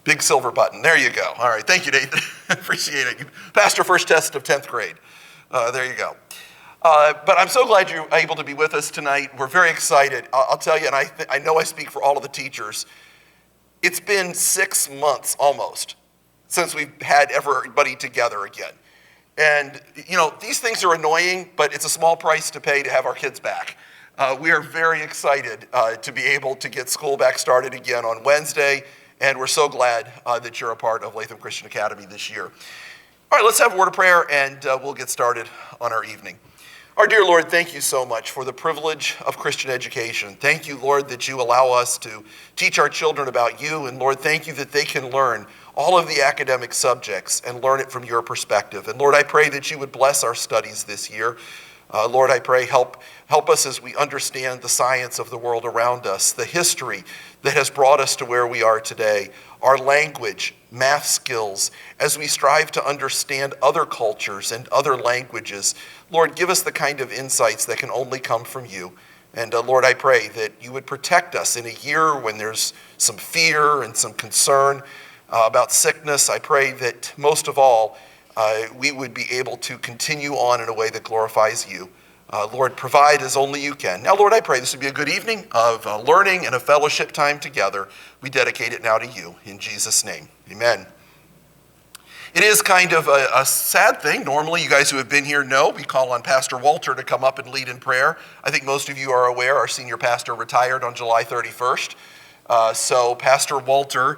Big silver button. There you go. All right. Thank you, Nathan. Appreciate it. You passed your first test of 10th grade. There you go. But I'm so glad you're able to be with us tonight. We're very excited. I'll tell you, and I know I speak for all of the teachers, it's been 6 months almost since we've had everybody together again. And, these things are annoying, but it's a small price to pay to have our kids back. We are very excited to be able to get school back started again on Wednesday, and we're so glad that you're a part of Latham Christian Academy this year. All right, let's have a word of prayer, and we'll get started on our evening. Our dear Lord, thank you so much for the privilege of Christian education. Thank you, Lord, that you allow us to teach our children about you. And Lord, thank you that they can learn all of the academic subjects and learn it from your perspective. And Lord, I pray that you would bless our studies this year. Lord, I pray help us as we understand the science of the world around us, the history that has brought us to where we are today, our language, math skills, as we strive to understand other cultures and other languages. Lord, give us the kind of insights that can only come from you. And Lord, I pray that you would protect us in a year when there's some fear and some concern about sickness. I pray that most of all, we would be able to continue on in a way that glorifies you. Lord, provide as only you can. Now, Lord, I pray this would be a good evening of learning and a fellowship time together. We dedicate it now to you. In Jesus' name, amen. It is kind of a sad thing. Normally, you guys who have been here know we call on Pastor Walter to come up and lead in prayer. I think most of you are aware our senior pastor retired on July 31st. So Pastor Walter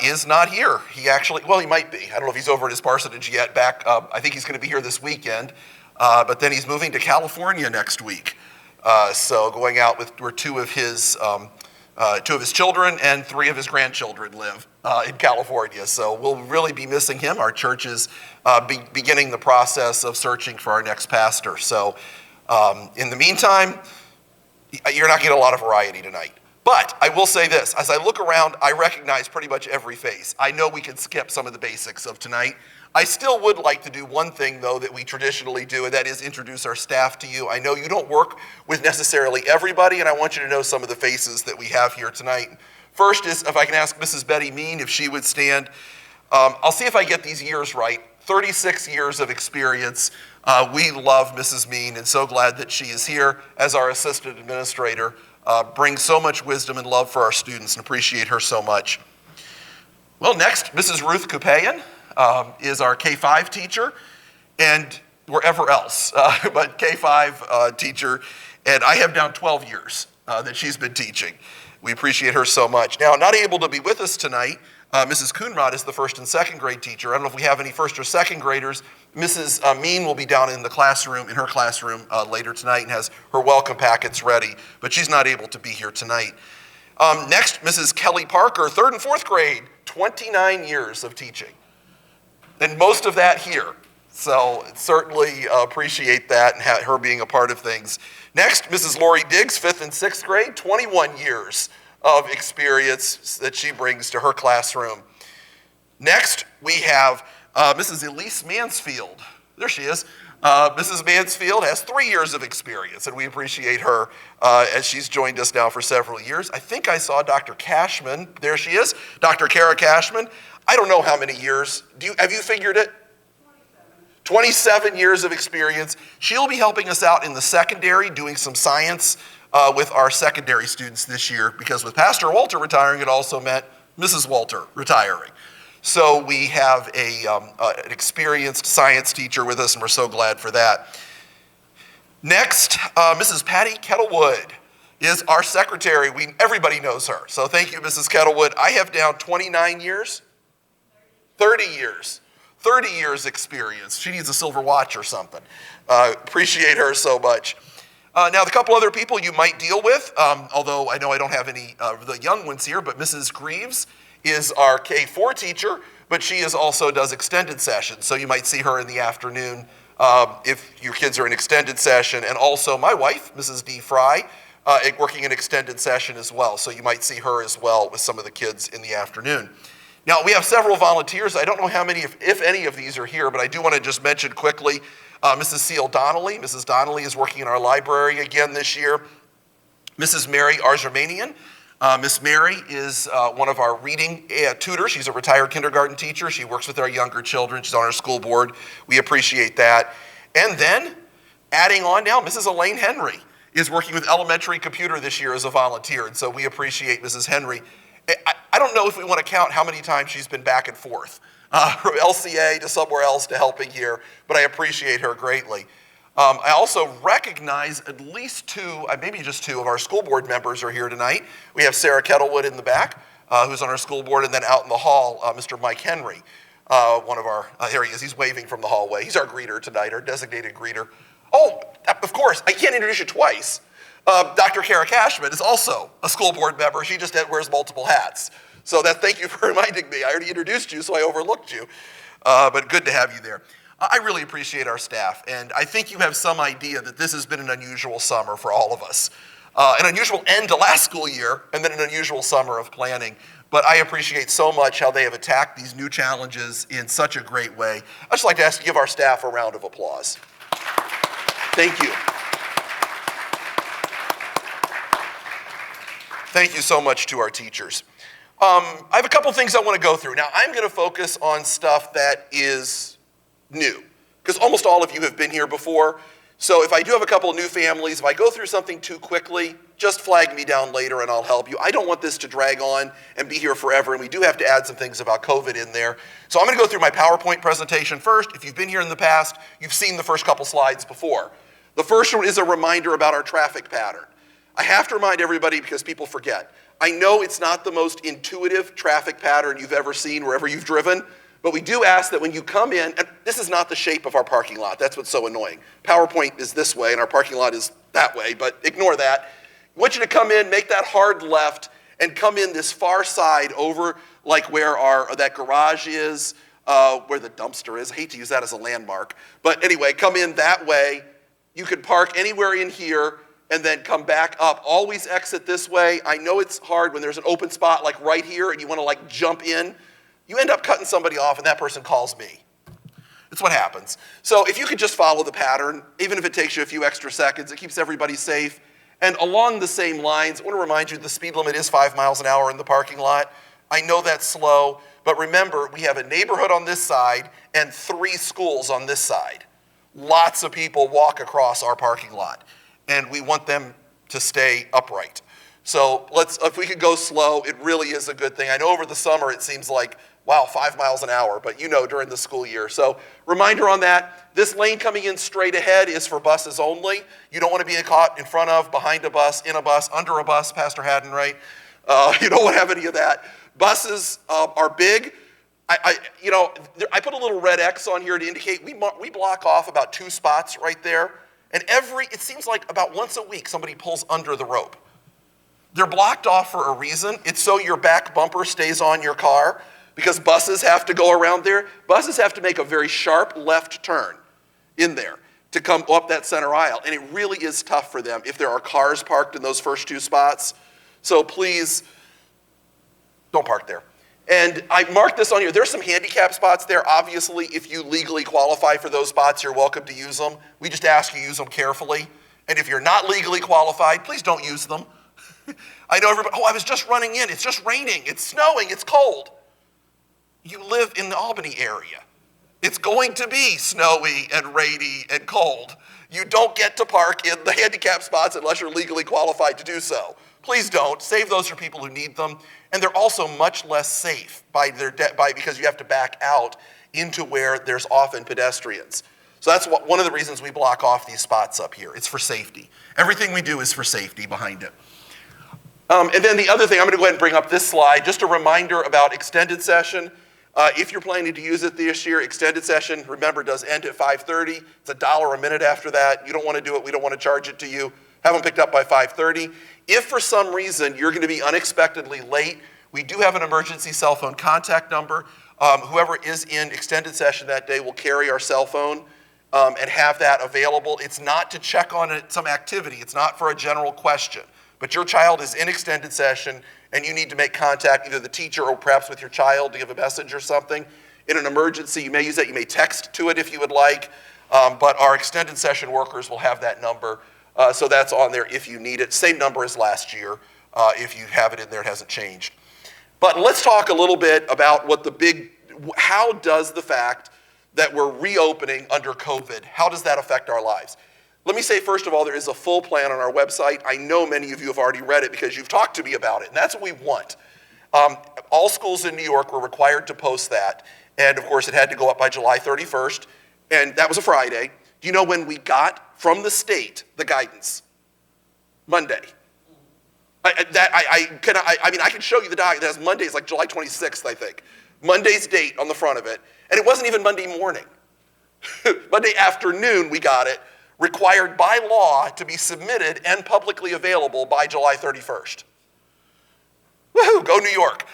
is not here. He actually, well, he might be. I don't know if he's over at his parsonage yet. I think he's going to be here this weekend. But then he's moving to California next week. So going out with where two of his children and 3 of his grandchildren live in California. So we'll really be missing him. Our church is beginning the process of searching for our next pastor. So in the meantime, you're not getting a lot of variety tonight. But I will say this, as I look around, I recognize pretty much every face. I know we can skip some of the basics of tonight. I still would like to do one thing, though, that we traditionally do, and that is introduce our staff to you. I know you don't work with necessarily everybody, and I want you to know some of the faces that we have here tonight. First is, if I can ask Mrs. Betty Mean if she would stand. I'll see if I get these years right. 36 years of experience. We love Mrs. Mean, and so glad that she is here as our assistant administrator. Brings so much wisdom and love for our students, and appreciate her so much. Well, next, Mrs. Ruth Kupayan. Is our K5 teacher, and wherever else, but K5 teacher, and I have down 12 years that she's been teaching. We appreciate her so much. Now, not able to be with us tonight, Mrs. Coonrod is the 1st and 2nd grade teacher. I don't know if we have any 1st or 2nd graders. Mrs. Mean will be down in her classroom later tonight and has her welcome packets ready, but she's not able to be here tonight. Next, Mrs. Kelly Parker, 3rd and 4th grade, 29 years of teaching. And most of that here. So certainly appreciate that and her being a part of things. Next, Mrs. Lori Diggs, 5th and 6th grade, 21 years of experience that she brings to her classroom. Next, we have Mrs. Elise Mansfield. There she is. Mrs. Mansfield has 3 years of experience, and we appreciate her as she's joined us now for several years. I think I saw Dr. Cashman. There she is, Dr. Kara Cashman. I don't know how many years. Have you figured it? 27 years of experience. She'll be helping us out in the secondary, doing some science with our secondary students this year, because with Pastor Walter retiring, it also meant Mrs. Walter retiring. So we have an experienced science teacher with us, and we're so glad for that. Next, Mrs. Patty Kettlewood is our secretary. Everybody knows her. So thank you, Mrs. Kettlewood. I have down 29 years. 30 years. 30 years experience. She needs a silver watch or something. Appreciate her so much. Now, the couple other people you might deal with, although I know I don't have any of the young ones here, but Mrs. Greaves is our K4 teacher, but she also does extended sessions. So you might see her in the afternoon if your kids are in extended session. And also my wife, Mrs. D. Fry, working an extended session as well. So you might see her as well with some of the kids in the afternoon. Now, we have several volunteers. I don't know how many, if any of these are here, but I do want to just mention quickly Mrs. Seal Donnelly. Mrs. Donnelly is working in our library again this year. Mrs. Mary Arzermanian Miss Mary is one of our reading tutors. She's a retired kindergarten teacher. She works with our younger children. She's on our school board. We appreciate that. And then, adding on now, Mrs. Elaine Henry is working with elementary computer this year as a volunteer, and so we appreciate Mrs. Henry. I don't know if we want to count how many times she's been back and forth from LCA to somewhere else to helping here, but I appreciate her greatly. I also recognize at least two, maybe just two of our school board members are here tonight. We have Sarah Kettlewood in the back, who's on our school board, and then out in the hall, Mr. Mike Henry, one of our, here he is, he's waving from the hallway. He's our greeter tonight, our designated greeter. Oh, of course, I can't introduce you twice. Dr. Kara Cashman is also a school board member. She just wears multiple hats. So thank you for reminding me. I already introduced you, so I overlooked you. But good to have you there. I really appreciate our staff, and I think you have some idea that this has been an unusual summer for all of us. An unusual end to last school year, and then an unusual summer of planning. But I appreciate so much how they have attacked these new challenges in such a great way. I'd just like to give our staff a round of applause. Thank you. Thank you so much to our teachers. I have a couple things I want to go through. Now, I'm going to focus on stuff that is new, because almost all of you have been here before. So if I do have a couple of new families, if I go through something too quickly, just flag me down later and I'll help you. I don't want this to drag on and be here forever, and we do have to add some things about COVID in there. So I'm going to go through my PowerPoint presentation first. If you've been here in the past, you've seen the first couple slides before. The first one is a reminder about our traffic pattern. I have to remind everybody because people forget. I know it's not the most intuitive traffic pattern you've ever seen wherever you've driven, but we do ask that when you come in, and this is not the shape of our parking lot. That's what's so annoying. PowerPoint is this way and our parking lot is that way, but ignore that. I want you to come in, make that hard left, and come in this far side over like where that garage is, where the dumpster is. I hate to use that as a landmark. But anyway, come in that way. You could park anywhere in here and then come back up. Always exit this way. I know it's hard when there's an open spot like right here and you want to like jump in. You end up cutting somebody off and that person calls me. It's what happens. So if you could just follow the pattern, even if it takes you a few extra seconds, it keeps everybody safe. And along the same lines, I want to remind you the speed limit is 5 miles an hour in the parking lot. I know that's slow, but remember, we have a neighborhood on this side and 3 schools on this side. Lots of people walk across our parking lot, and we want them to stay upright. So if we could go slow, it really is a good thing. I know over the summer it seems like, wow, 5 miles an hour, but you know during the school year. So reminder on that, this lane coming in straight ahead is for buses only. You don't want to be caught in front of, behind a bus, in a bus, under a bus, Pastor Haddon, right? You don't want to have any of that. Buses are big. I put a little red X on here to indicate we block off about 2 spots right there. And it seems like about once a week somebody pulls under the rope. They're blocked off for a reason. It's so your back bumper stays on your car because buses have to go around there. Buses have to make a very sharp left turn in there to come up that center aisle. And it really is tough for them if there are cars parked in those first 2 spots. So please don't park there. And I marked this on here. There's some handicap spots there. Obviously, if you legally qualify for those spots, you're welcome to use them. We just ask you use them carefully. And if you're not legally qualified, please don't use them. I know everybody, I was just running in. It's just raining. It's snowing. It's cold. You live in the Albany area. It's going to be snowy and rainy and cold. You don't get to park in the handicap spots unless you're legally qualified to do so. Please don't. Save those for people who need them. And they're also much less safe because you have to back out into where there's often pedestrians. So that's one of the reasons we block off these spots up here. It's for safety. Everything we do is for safety behind it. And then the other thing, I'm going to go ahead and bring up this slide, just a reminder about extended session. If you're planning to use it this year, extended session, remember, does end at 5:30. It's $1 a minute after that. You don't want to do it. We don't want to charge it to you. Have them picked up by 5:30. If for some reason you're going to be unexpectedly late, we do have an emergency cell phone contact number. Whoever is in extended session that day will carry our cell phone and have that available. It's not to check on some activity. It's not for a general question. But your child is in extended session and you need to make contact, either the teacher or perhaps with your child to give a message or something. In an emergency, you may use that. You may text to it if you would like. But our extended session workers will have that number. So that's on there if you need it. Same number as last year. If you have it in there, it hasn't changed. But let's talk a little bit about how does the fact that we're reopening under COVID, how does that affect our lives? Let me say, first of all, there is a full plan on our website. I know many of you have already read it because you've talked to me about it, and that's what we want. All schools in New York were required to post that, and of course it had to go up by July 31st, and that was a Friday. Do you know when we got from the state the guidance? Monday. I can show you the document. It has Monday, it's like July 26th, I think. Monday's date on the front of it, and it wasn't even Monday morning. Monday afternoon we got it, required by law to be submitted and publicly available by July 31st. Woohoo, go New York.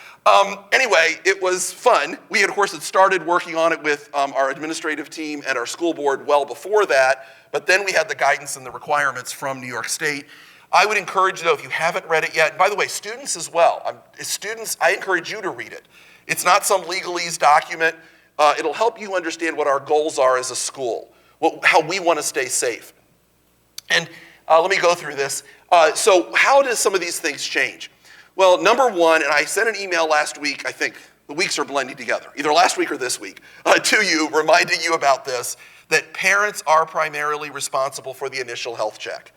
Anyway, it was fun. We had, of course, had started working on it with our administrative team and our school board well before that, but then we had the guidance and the requirements from New York State. I would encourage you, though, if you haven't read it yet, and by the way, students as well. Students, I encourage you to read it. It's not some legalese document. It'll help you understand what our goals are as a school, how we want to stay safe. And let me go through this. So how does some of these things change? Well, number one, and I sent an email last week, I think the weeks are blending together, either last week or this week, to you, reminding you about this, that parents are primarily responsible for the initial health check.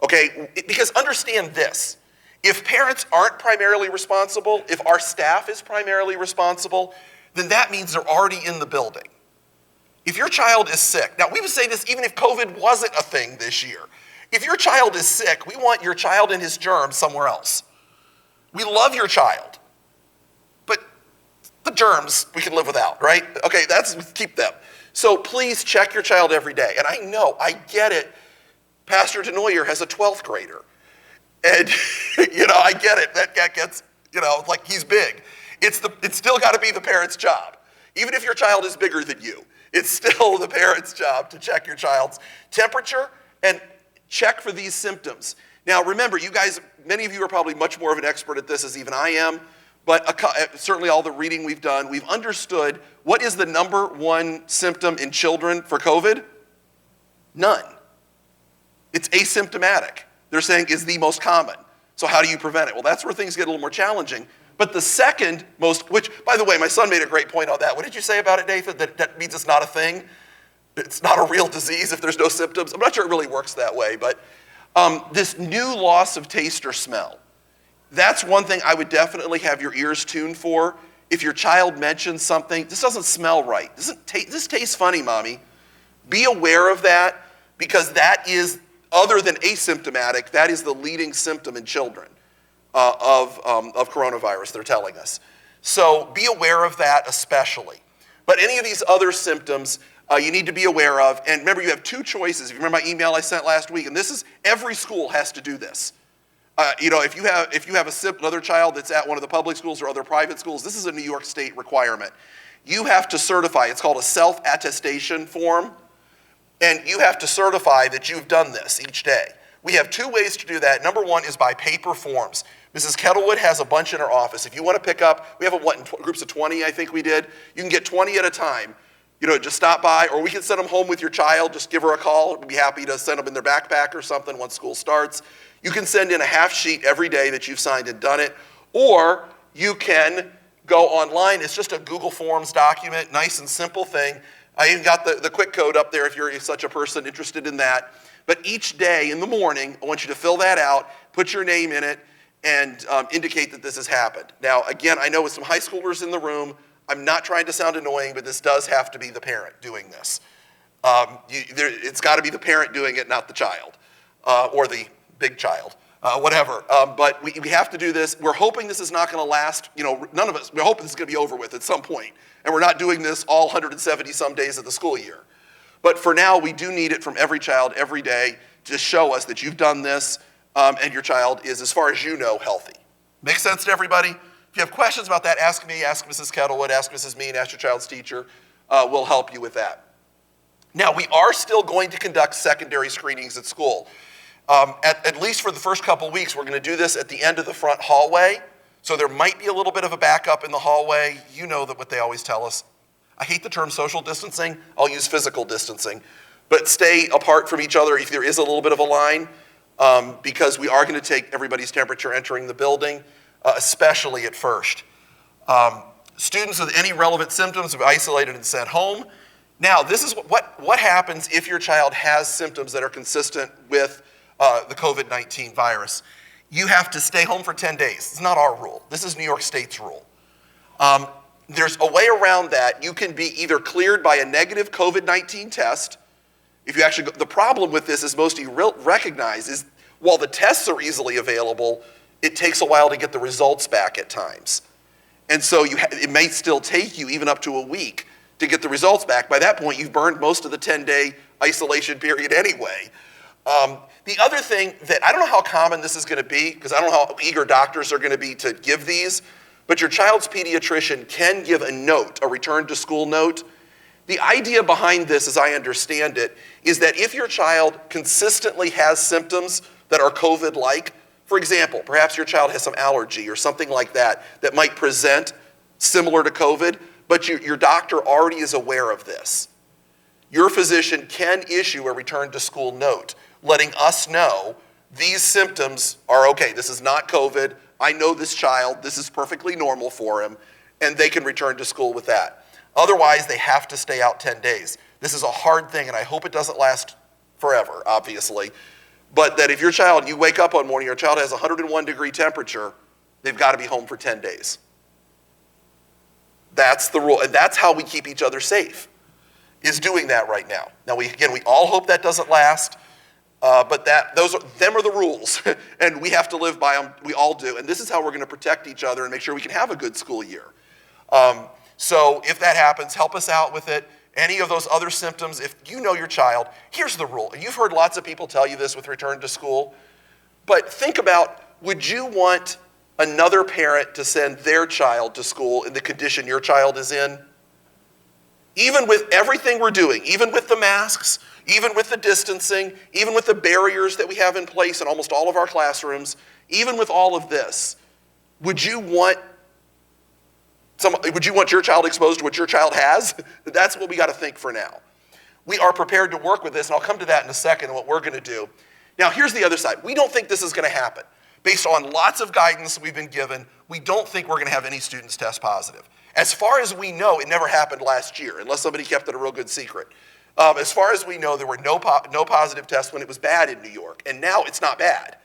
Okay, because understand this, if parents aren't primarily responsible, if our staff is primarily responsible, then that means they're already in the building. If your child is sick, now we would say this even if COVID wasn't a thing this year. If your child is sick, we want your child and his germs somewhere else. We love your child, but the germs we can live without, right? Okay, keep them. So please check your child every day. And I get it. Pastor DeNoyer has a 12th grader. And, I get it. That guy gets, like he's big. It's still got to be the parent's job. Even if your child is bigger than you, it's still the parent's job to check your child's temperature and check for these symptoms. Now, remember, you guys, many of you are probably much more of an expert at this as even I am, but certainly all the reading we've done, we've understood what is the number one symptom in children for COVID? None. It's asymptomatic. They're saying is the most common. So how do you prevent it? Well, that's where things get a little more challenging. But the second most, which, by the way, my son made a great point on that. What did you say about it, Nathan? That means it's not a thing? It's not a real disease if there's no symptoms? I'm not sure it really works that way, but this new loss of taste or smell, that's one thing I would definitely have your ears tuned for. If your child mentions something, this doesn't smell right. This tastes funny, Mommy. Be aware of that because that is, other than asymptomatic, that is the leading symptom in children of coronavirus, they're telling us. So be aware of that especially. But any of these other symptoms you need to be aware of. And remember, you have two choices. If you remember my email I sent last week, and this is, every school has to do this. If you have another child that's at one of the public schools or other private schools, this is a New York State requirement. You have to certify, it's called a self-attestation form, and you have to certify that you've done this each day. We have two ways to do that. Number one is by paper forms. Mrs. Kettlewood has a bunch in her office. If you want to pick up, we have in groups of 20, I think we did. You can get 20 at a time. Just stop by, or we can send them home with your child. Just give her a call. We'd be happy to send them in their backpack or something once school starts. You can send in a half sheet every day that you've signed and done it, or you can go online. It's just a Google Forms document, nice and simple thing. I even got the quick code up there if you're such a person interested in that. But each day in the morning, I want you to fill that out, put your name in it, and indicate that this has happened. Now, again, I know with some high schoolers in the room, I'm not trying to sound annoying, but this does have to be the parent doing this. It's got to be the parent doing it, not the child, or the big child, whatever. But we have to do this. We're hoping this is not going to last, none of us, we're hoping this is going to be over with at some point. And we're not doing this all 170 some days of the school year. But for now, we do need it from every child every day to show us that you've done this and your child is, as far as you know, healthy. Make sense to everybody? If you have questions about that, ask me, ask Mrs. Kettlewood, ask Mrs. Mean, ask your child's teacher. We'll help you with that. Now, we are still going to conduct secondary screenings at school. At least for the first couple weeks, we're going to do this at the end of the front hallway. So there might be a little bit of a backup in the hallway. You know that what they always tell us. I hate the term social distancing. I'll use physical distancing. But stay apart from each other if there is a little bit of a line. because we are going to take everybody's temperature entering the building, especially at first. Students with any relevant symptoms will be isolated and sent home. Now, this is what happens if your child has symptoms that are consistent with the COVID-19 virus. You have to stay home for 10 days. It's not our rule. This is New York State's rule. There's a way around that. You can be either cleared by a negative COVID-19 test. If you actually the problem with this, as most of you recognize, is while the tests are easily available, it takes a while to get the results back at times. And so it may still take you even up to a week to get the results back. By that point, you've burned most of the 10-day isolation period anyway. The other thing that, I don't know how common this is going to be, because I don't know how eager doctors are going to be to give these, but your child's pediatrician can give a note, a return to school note. The idea behind this, as I understand it, is that if your child consistently has symptoms that are COVID-like, for example, perhaps your child has some allergy or something like that that might present similar to COVID, but your doctor already is aware of this. Your physician can issue a return to school note, letting us know these symptoms are okay. This is not COVID. I know this child. This is perfectly normal for him, and they can return to school with that. Otherwise, they have to stay out 10 days. This is a hard thing, and I hope it doesn't last forever, obviously. But that if your child, you wake up one morning, your child has 101-degree temperature, they've got to be home for 10 days. That's the rule, and that's how we keep each other safe, is doing that right now. Now, we all hope that doesn't last, but them are the rules, and we have to live by them. We all do, and this is how we're going to protect each other and make sure we can have a good school year. So if that happens, help us out with it. Any of those other symptoms, if you know your child, here's the rule. You've heard lots of people tell you this with return to school, but think about, would you want another parent to send their child to school in the condition your child is in? Even with everything we're doing, even with the masks, even with the distancing, even with the barriers that we have in place in almost all of our classrooms, even with all of this, would you want your child exposed to what your child has? That's what we got to think for now. We are prepared to work with this, and I'll come to that in a second and what we're going to do. Now, here's the other side. We don't think this is going to happen. Based on lots of guidance we've been given, we don't think we're going to have any students test positive. As far as we know, it never happened last year, unless somebody kept it a real good secret. As far as we know, there were no positive tests when it was bad in New York, and now it's not bad.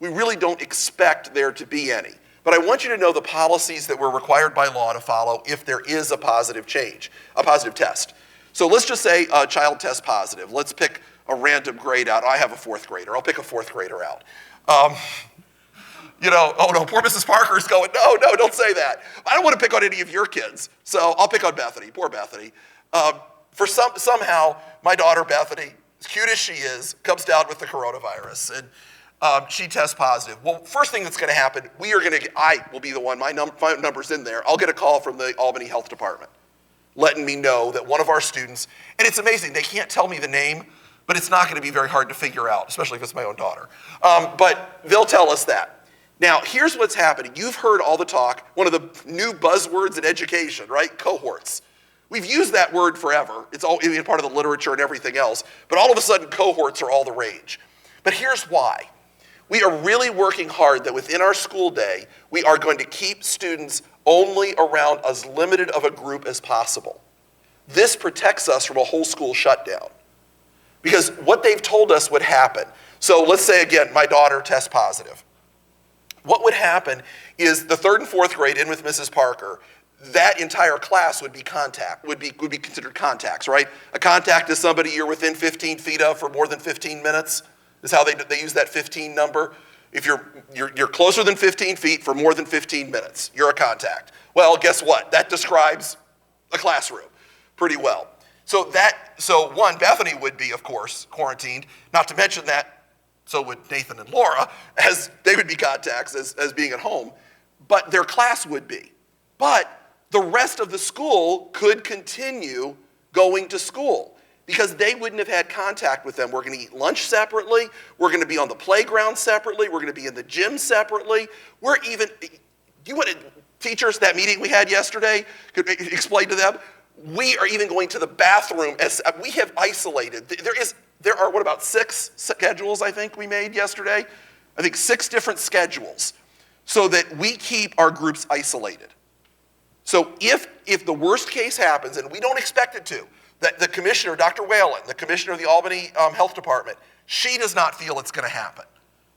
We really don't expect there to be any. But I want you to know the policies that we're required by law to follow if there is a positive test. So let's just say a child tests positive. Let's pick a random grade out. I have a fourth grader. I'll pick a fourth grader out. Oh no, poor Mrs. Parker is going, no, don't say that. I don't want to pick on any of your kids, so I'll pick on Bethany, poor Bethany. Somehow, my daughter Bethany, as cute as she is, comes down with the coronavirus, and she tests positive. Well, first thing that's going to happen, I will be the one, my number's in there, I'll get a call from the Albany Health Department letting me know that one of our students, and it's amazing, they can't tell me the name, but it's not going to be very hard to figure out, especially if it's my own daughter. But they'll tell us that. Now, here's what's happening. You've heard all the talk, one of the new buzzwords in education, right? Cohorts. We've used that word forever. It's all part of the literature and everything else. But all of a sudden, cohorts are all the rage. But here's why. We are really working hard that within our school day, we are going to keep students only around as limited of a group as possible. This protects us from a whole school shutdown. Because what they've told us would happen. So let's say, again, my daughter tests positive. What would happen is the third and fourth grade in with Mrs. Parker, that entire class would be considered contacts, right? A contact is somebody you're within 15 feet of for more than 15 minutes, is how they use that 15 number. If you're closer than 15 feet for more than 15 minutes, you're a contact. Well, guess what? That describes a classroom pretty well. So one, Bethany would be, of course, quarantined, not to mention that so would Nathan and Laura, as they would be contacts as being at home, but their class would be. But the rest of the school could continue going to school because they wouldn't have had contact with them. We're going to eat lunch separately. We're going to be on the playground separately. We're going to be in the gym separately. Teachers, that meeting we had yesterday, could explain to them, we are even going to the bathroom as we have isolated. there are, what, about 6 schedules I think we made yesterday? I think 6 different schedules so that we keep our groups isolated. So if the worst case happens, and we don't expect it to, that the commissioner, Dr. Whalen, the commissioner of the Albany Health Department, she does not feel it's going to happen.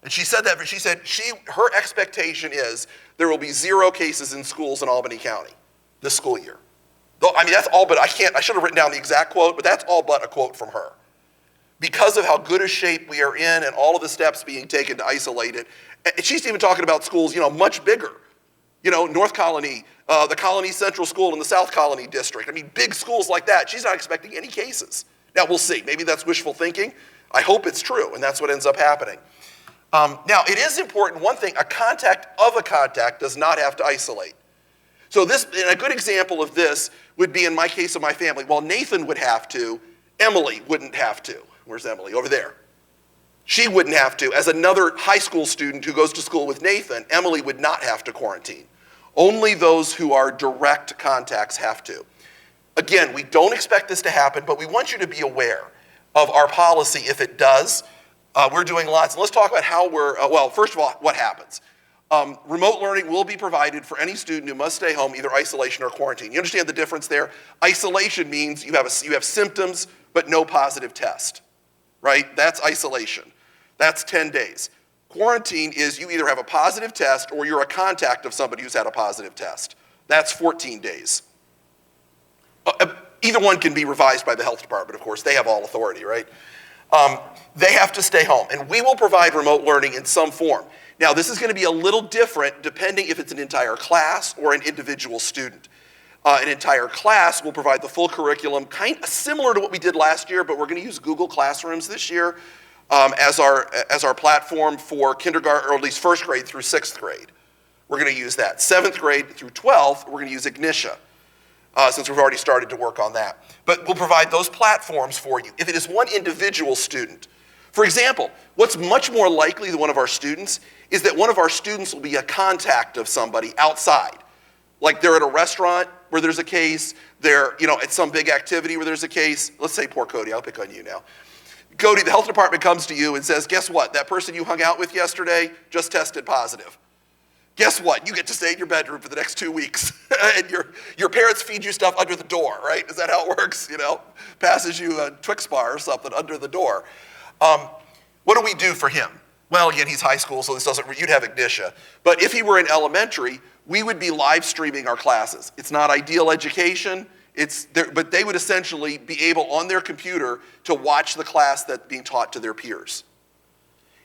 And she said that, but she said her expectation is there will be 0 cases in schools in Albany County this school year. Though, I mean, that's all but, I should have written down the exact quote, but that's all but a quote from her. Because of how good a shape we are in and all of the steps being taken to isolate it. And she's even talking about schools, much bigger. North Colony, the Colony Central School in the South Colony District. I mean, big schools like that. She's not expecting any cases. Now, we'll see. Maybe that's wishful thinking. I hope it's true, and that's what ends up happening. Now, it is important, one thing, a contact of a contact does not have to isolate. So and a good example of this would be in my case of my family. While Nathan would have to, Emily wouldn't have to. Where's Emily? Over there. She wouldn't have to. As another high school student who goes to school with Nathan, Emily would not have to quarantine. Only those who are direct contacts have to. Again, we don't expect this to happen, but we want you to be aware of our policy if it does. We're doing lots. Let's talk about how well, first of all, what happens. Remote learning will be provided for any student who must stay home, either isolation or quarantine. You understand the difference there? Isolation means you have symptoms, but no positive test, right? That's isolation. That's 10 days. Quarantine is you either have a positive test or you're a contact of somebody who's had a positive test. That's 14 days. Either one can be revised by the health department, of course. They have all authority, right? They have to stay home, and we will provide remote learning in some form. Now, this is going to be a little different depending if it's an entire class or an individual student. An entire class will provide the full curriculum, kind of similar to what we did last year, but we're going to use Google Classrooms this year as our platform for kindergarten, or at least first grade through 6th grade. We're going to use that. 7th grade through 12th, we're going to use Ignitia, since we've already started to work on that. But we'll provide those platforms for you. If it is one individual student, for example, what's much more likely than one of our students is that one of our students will be a contact of somebody outside. Like they're at a restaurant where there's a case, they're at some big activity where there's a case. Let's say poor Cody, I'll pick on you now. Cody, the health department comes to you and says, guess what? That person you hung out with yesterday just tested positive. Guess what? You get to stay in your bedroom for the next 2 weeks. And your parents feed you stuff under the door, right? Is that how it works? Passes you a Twix bar or something under the door. What do we do for him? Well, again, he's high school, so you'd have Ignitia. But if he were in elementary, we would be live streaming our classes. It's not ideal education, but they would essentially be able on their computer to watch the class that's being taught to their peers.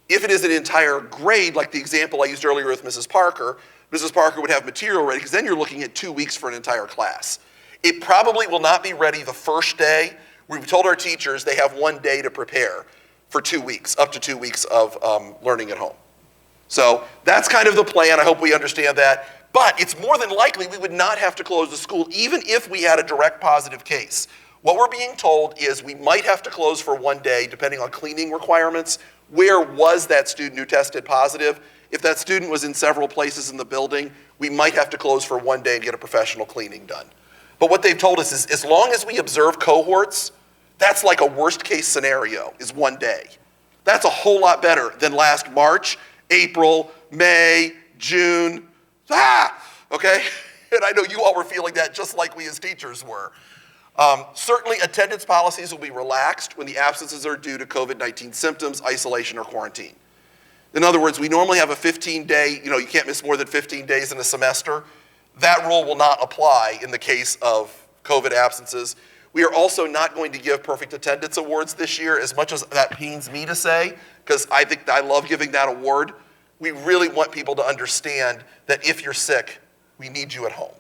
If it is an entire grade, like the example I used earlier with Mrs. Parker would have material ready, because then you're looking at 2 weeks for an entire class. It probably will not be ready the first day. We've told our teachers they have 1 day to prepare for 2 weeks, up to 2 weeks of learning at home. So that's kind of the plan. I hope we understand that. But it's more than likely we would not have to close the school even if we had a direct positive case. What we're being told is we might have to close for 1 day depending on cleaning requirements. Where was that student who tested positive? If that student was in several places in the building, we might have to close for 1 day and get a professional cleaning done. But what they've told us is as long as we observe cohorts, that's like a worst case scenario, is 1 day. That's a whole lot better than last March, April, May, June. Okay? And I know you all were feeling that just like we as teachers were. Certainly attendance policies will be relaxed when the absences are due to COVID-19 symptoms, isolation, or quarantine. In other words, we normally have a 15-day, you can't miss more than 15 days in a semester. That rule will not apply in the case of COVID absences. We are also not going to give perfect attendance awards this year, as much as that pains me to say, because I think I love giving that award. We really want people to understand that if you're sick, we need you at home,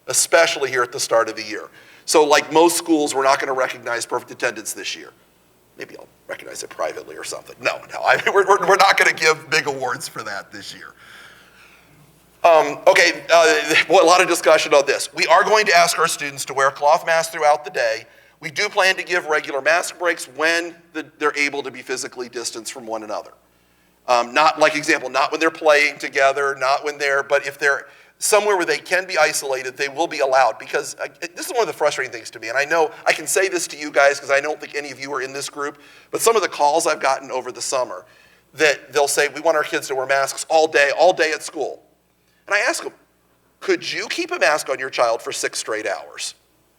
especially here at the start of the year. So like most schools, we're not going to recognize perfect attendance this year. Maybe I'll recognize it privately or something. No, we're not going to give big awards for that this year. A lot of discussion on this. We are going to ask our students to wear cloth masks throughout the day. We do plan to give regular mask breaks when they're able to be physically distanced from one another. Not when they're playing together, but if somewhere where they can be isolated, they will be allowed, because this is one of the frustrating things to me, and I know I can say this to you guys because I don't think any of you are in this group, but some of the calls I've gotten over the summer that they'll say, we want our kids to wear masks all day at school. And I ask them, could you keep a mask on your child for 6 straight hours?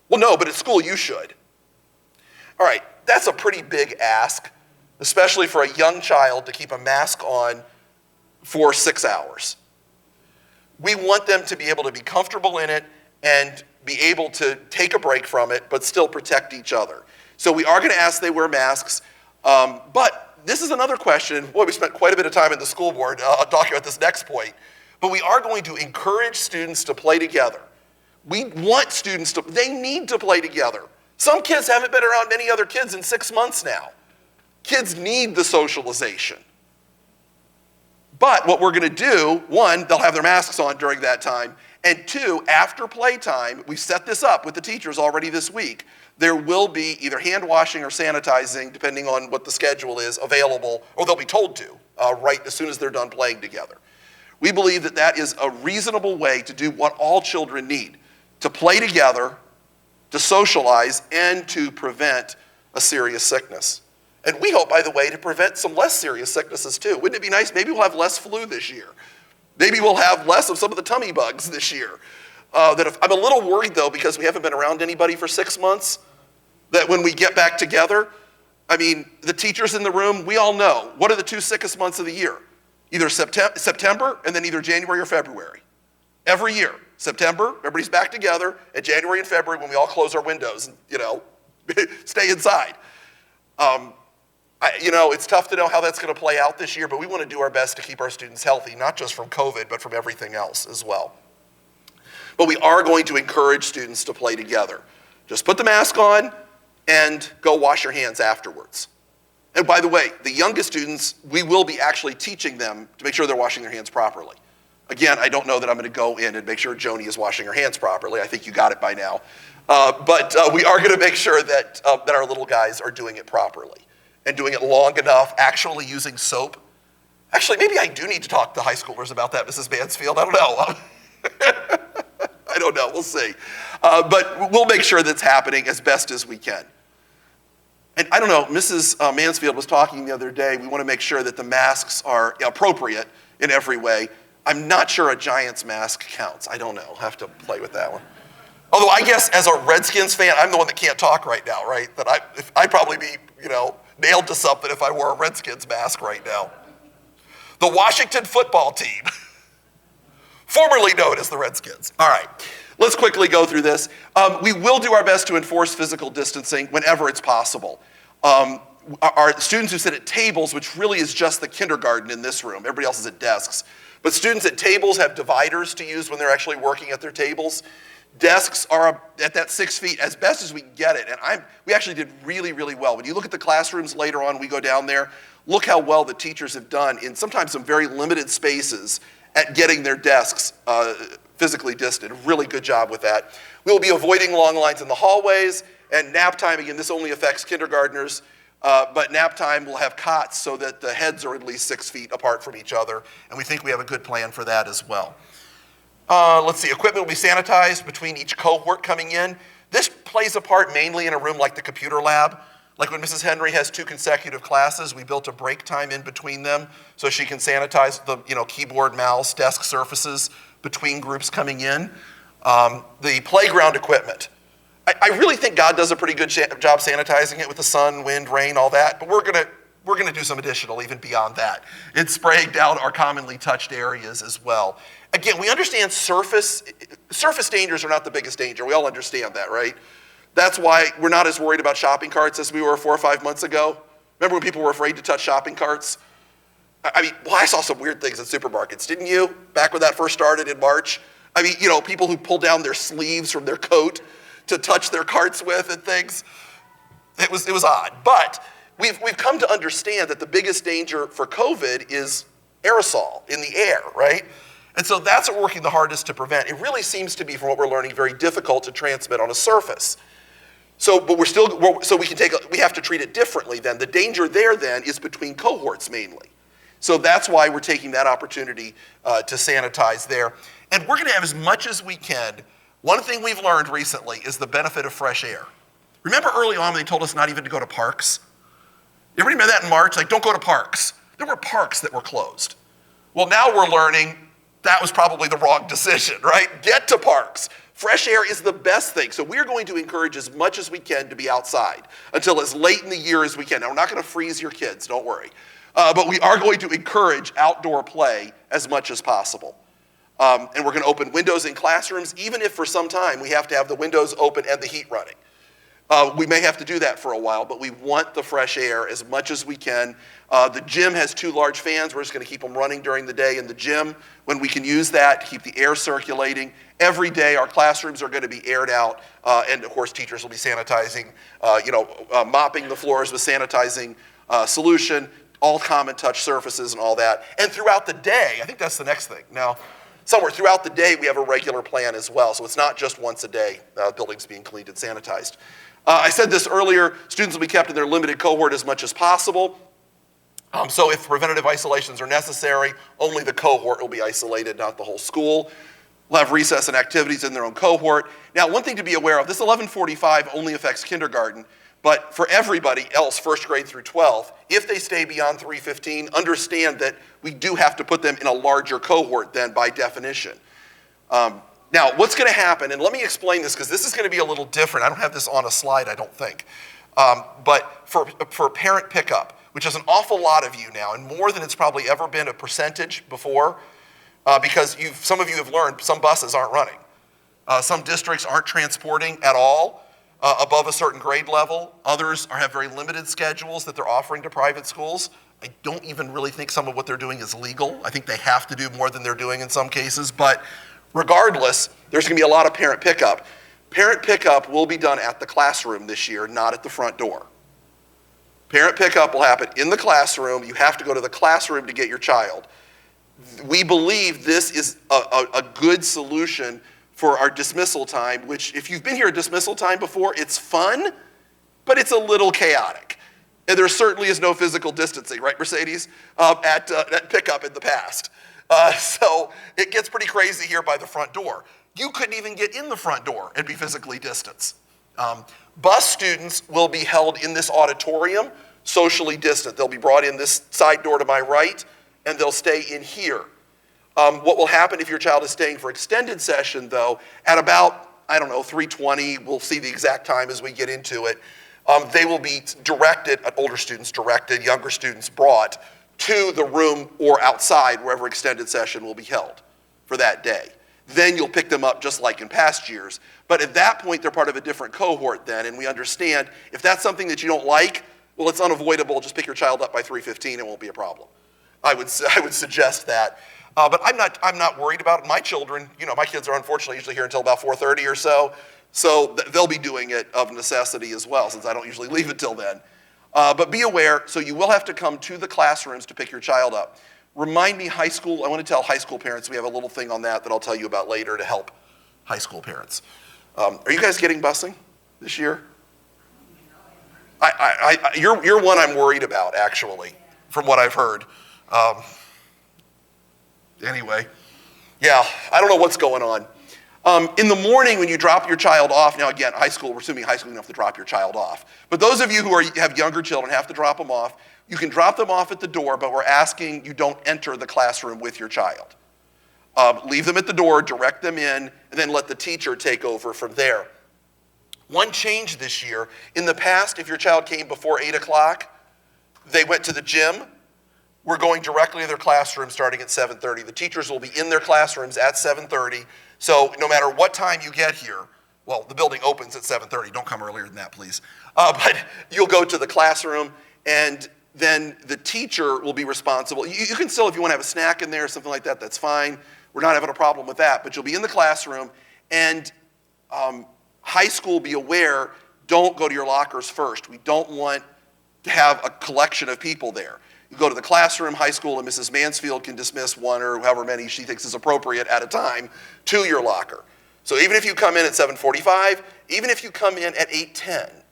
Well, no, but at school you should. All right, that's a pretty big ask, especially for a young child to keep a mask on for 6 hours. We want them to be able to be comfortable in it and be able to take a break from it, but still protect each other. So we are going to ask they wear masks, but this is another question. Boy, we spent quite a bit of time in the school board talking about this next point, but we are going to encourage students to play together. We want students they need to play together. Some kids haven't been around many other kids in 6 months now. Kids need the socialization. But what we're going to do, 1, they'll have their masks on during that time, and 2, after playtime, we set this up with the teachers already this week, there will be either hand washing or sanitizing, depending on what the schedule is, available, or they'll be told to, right as soon as they're done playing together. We believe that that is a reasonable way to do what all children need, to play together, to socialize, and to prevent a serious sickness. And we hope, by the way, to prevent some less serious sicknesses too. Wouldn't it be nice? Maybe we'll have less flu this year. Maybe we'll have less of some of the tummy bugs this year. I'm a little worried though, because we haven't been around anybody for 6 months, that when we get back together, I mean, the teachers in the room, we all know, what are the 2 sickest months of the year? Either September and then either January or February. Every year, September, everybody's back together, and January and February when we all close our windows and, stay inside. It's tough to know how that's going to play out this year, but we want to do our best to keep our students healthy, not just from COVID, but from everything else as well. But we are going to encourage students to play together. Just put the mask on and go wash your hands afterwards. And by the way, the youngest students, we will be actually teaching them to make sure they're washing their hands properly. Again, I don't know that I'm going to go in and make sure Joni is washing her hands properly. I think you got it by now. But we are going to make sure that our little guys are doing it properly and doing it long enough, actually using soap. Actually, maybe I do need to talk to high schoolers about that, Mrs. Mansfield. I don't know. I don't know. We'll see. But we'll make sure that's happening as best as we can. And I don't know, Mrs. Mansfield was talking the other day, we want to make sure that the masks are appropriate in every way. I'm not sure a Giants mask counts. I don't know. I'll have to play with that one. Although I guess as a Redskins fan, I'm the one that can't talk right now, right? That I'd probably be, nailed to something if I wore a Redskins mask right now. The Washington football team, formerly known as the Redskins. All right, let's quickly go through this. We will do our best to enforce physical distancing whenever it's possible. Our students who sit at tables, which really is just the kindergarten in this room, everybody else is at desks, but students at tables have dividers to use when they're actually working at their tables. Desks are at that 6 feet as best as we can get it, and we actually did really, really well. When you look at the classrooms later on, we go down there, look how well the teachers have done in sometimes some very limited spaces at getting their desks physically distant. Really good job with that. We will be avoiding long lines in the hallways, and nap time, again, this only affects kindergartners, but nap time will have cots so that the heads are at least 6 feet apart from each other, and we think we have a good plan for that as well. Let's see, equipment will be sanitized between each cohort coming in. This plays a part mainly in a room like the computer lab. Like when Mrs. Henry has 2 consecutive classes, we built a break time in between them so she can sanitize the keyboard, mouse, desk surfaces between groups coming in. The playground equipment. I really think God does a pretty good job sanitizing it with the sun, wind, rain, all that, but we're gonna do some additional even beyond that. It's spraying down our commonly touched areas as well. Again, we understand surface dangers are not the biggest danger. We all understand that, right? That's why we're not as worried about shopping carts as we were 4 or 5 months ago. Remember when people were afraid to touch shopping carts? I saw some weird things at supermarkets, didn't you? Back when that first started in March. People who pull down their sleeves from their coat to touch their carts with and things. It was odd, but we've come to understand that the biggest danger for COVID is aerosol in the air, right? And so that's what we're working the hardest to prevent. It really seems to be, from what we're learning, very difficult to transmit on a surface. But we have to treat it differently then. The danger there then is between cohorts mainly. So that's why we're taking that opportunity to sanitize there. And we're going to have as much as we can. One thing we've learned recently is the benefit of fresh air. Remember early on when they told us not even to go to parks? You ever remember that in March? Like, don't go to parks. There were parks that were closed. Well, now we're learning that was probably the wrong decision, right? Get to parks. Fresh air is the best thing. So we're going to encourage as much as we can to be outside until as late in the year as we can. Now, we're not going to freeze your kids, don't worry. But we are going to encourage outdoor play as much as possible. And we're going to open windows in classrooms, even if for some time we have to have the windows open and the heat running. We may have to do that for a while, but we want the fresh air as much as we can. The gym has 2 large fans. We're just going to keep them running during the day in the gym when we can use that to keep the air circulating. Every day our classrooms are going to be aired out, and of course teachers will be sanitizing, mopping the floors with sanitizing solution, all common touch surfaces and all that. And throughout the day, I think that's the next thing. Now, somewhere throughout the day we have a regular plan as well, so it's not just once a day buildings being cleaned and sanitized. I said this earlier, students will be kept in their limited cohort as much as possible. So if preventative isolations are necessary, only the cohort will be isolated, not the whole school. We'll have recess and activities in their own cohort. Now, one thing to be aware of, this 1145 only affects kindergarten, but for everybody else, first grade through 12th, if they stay beyond 315, understand that we do have to put them in a larger cohort then by definition. Now, what's going to happen, and let me explain this because this is going to be a little different. I don't have this on a slide, I don't think. But for parent pickup, which is an awful lot of you now, and more than it's probably ever been a percentage before, because some of you have learned some buses aren't running. Some districts aren't transporting at all above a certain grade level. Others have very limited schedules that they're offering to private schools. I don't even really think some of what they're doing is legal. I think they have to do more than they're doing in some cases, but regardless, there's going to be a lot of parent pickup. Parent pickup will be done at the classroom this year, not at the front door. Parent pickup will happen in the classroom. You have to go to the classroom to get your child. We believe this is a good solution for our dismissal time, which if you've been here at dismissal time before, it's fun, but it's a little chaotic. And there certainly is no physical distancing, right, Mercedes, at pickup in the past. So it gets pretty crazy here by the front door. You couldn't even get in the front door and be physically distanced. Bus students will be held in this auditorium, socially distant. They'll be brought in this side door to my right, and they'll stay in here. What will happen if your child is staying for extended session, though, at about, 3:20, we'll see the exact time as we get into it, they will be directed, older students directed, younger students brought to the room or outside wherever extended session will be held for that day. Then you'll pick them up just like in past years. But at that point, they're part of a different cohort then, and we understand if that's something that you don't like, well, it's unavoidable. Just pick your child up by 3:15, it won't be a problem. I would suggest that. But I'm not worried about it. My children, my kids are unfortunately usually here until about 4:30 or so. So they'll be doing it of necessity as well, since I don't usually leave until then. But be aware, so you will have to come to the classrooms to pick your child up. Remind me, high school, I want to tell high school parents, we have a little thing on that I'll tell you about later to help high school parents. Are you guys getting busing this year? You're one I'm worried about, actually, from what I've heard. Anyway, yeah, I don't know what's going on. In the morning when you drop your child off, now again, high school, we're assuming high school, you don't have to drop your child off. But those of you who have younger children have to drop them off, you can drop them off at the door, but we're asking you don't enter the classroom with your child. Leave them at the door, direct them in, and then let the teacher take over from there. One change this year, in the past, if your child came before 8 o'clock, they went to the gym. We're going directly to their classroom starting at 7:30. The teachers will be in their classrooms at 7:30. So no matter what time you get here, well, the building opens at 7:30. Don't come earlier than that, please. But you'll go to the classroom, and then the teacher will be responsible. You can still, if you want to have a snack in there or something like that, that's fine. We're not having a problem with that. But you'll be in the classroom, and high school, be aware, don't go to your lockers first. We don't want to have a collection of people there. You go to the classroom, high school, and Mrs. Mansfield can dismiss one or however many she thinks is appropriate at a time to your locker. So even if you come in at 7:45, even if you come in at 8:10,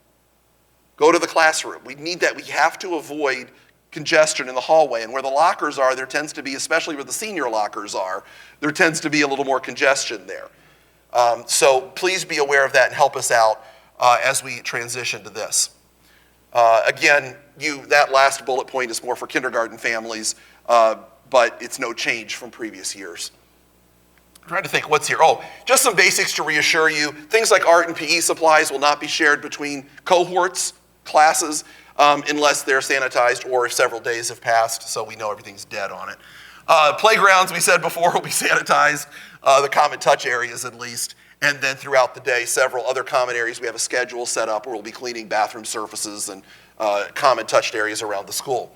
go to the classroom. We need that. We have to avoid congestion in the hallway. And where the lockers are, there tends to be, especially where the senior lockers are, there tends to be a little more congestion there. So please be aware of that and help us out as we transition to this. Again, that last bullet point is more for kindergarten families, but it's no change from previous years. I'm trying to think what's here. Oh, just some basics to reassure you. Things like art and PE supplies will not be shared between cohorts, classes, unless they're sanitized or if several days have passed, so we know everything's dead on it. Playgrounds, we said before, will be sanitized, the common touch areas at least, and then throughout the day, several other common areas. We have a schedule set up where we'll be cleaning bathroom surfaces and common touched areas around the school.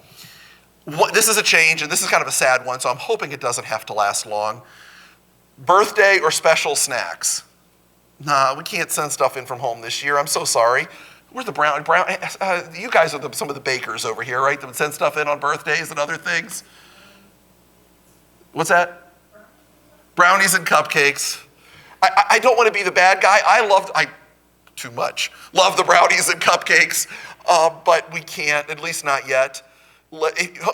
This is a change, and this is kind of a sad one, so I'm hoping it doesn't have to last long. Birthday or special snacks. Nah, we can't send stuff in from home this year. I'm so sorry. Where's the brown? You guys are some of the bakers over here, right? That would send stuff in on birthdays and other things. What's that? Brownies and cupcakes. I don't want to be the bad guy. I too much. Love the brownies and cupcakes, but we can't, at least not yet.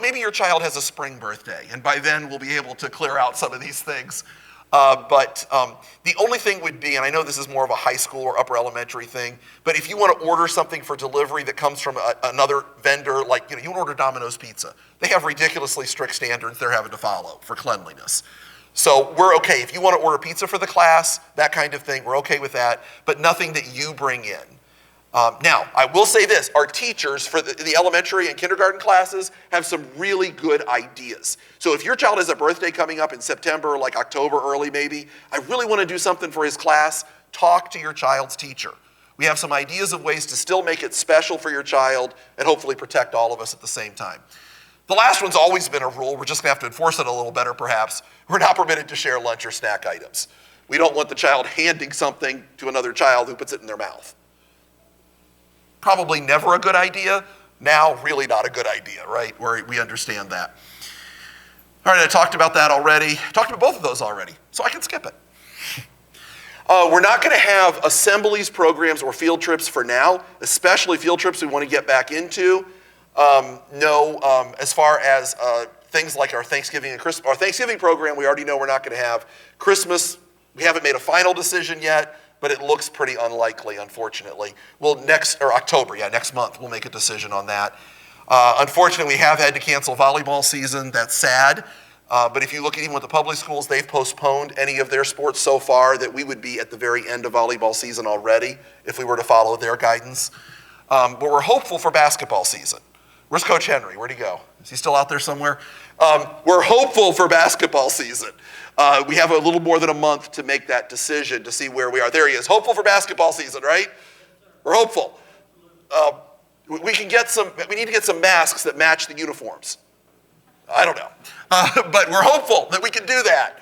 Maybe your child has a spring birthday, and by then we'll be able to clear out some of these things. But the only thing would be, and I know this is more of a high school or upper elementary thing, but if you want to order something for delivery that comes from another vendor, like you want to order Domino's Pizza, they have ridiculously strict standards they're having to follow for cleanliness. So we're okay. If you want to order pizza for the class, that kind of thing, we're okay with that, but nothing that you bring in. Now, I will say this, our teachers for the elementary and kindergarten classes have some really good ideas. So if your child has a birthday coming up in September, like October early maybe, I really want to do something for his class, talk to your child's teacher. We have some ideas of ways to still make it special for your child and hopefully protect all of us at the same time. The last one's always been a rule. We're just going to have to enforce it a little better perhaps. We're not permitted to share lunch or snack items. We don't want the child handing something to another child who puts it in their mouth. Probably never a good idea. Now, really not a good idea, right? We understand that. All right, I talked about that already. Talked about both of those already, so I can skip it. We're not going to have assemblies, programs, or field trips for now, especially field trips we want to get back into. As far as things like our Thanksgiving and Christmas, our Thanksgiving program, we already know we're not going to have. Christmas, we haven't made a final decision yet, but it looks pretty unlikely, unfortunately. Next month, we'll make a decision on that. Unfortunately, we have had to cancel volleyball season. That's sad. But if you look at even with the public schools, they've postponed any of their sports so far that we would be at the very end of volleyball season already if we were to follow their guidance. But we're hopeful for basketball season. Where's Coach Henry? Where'd he go? Is he still out there somewhere? We're hopeful for basketball season. We have a little more than a month to make that decision to see where we are. There he is. Hopeful for basketball season, right? We're hopeful. We need to get some masks that match the uniforms. I don't know. But we're hopeful that we can do that.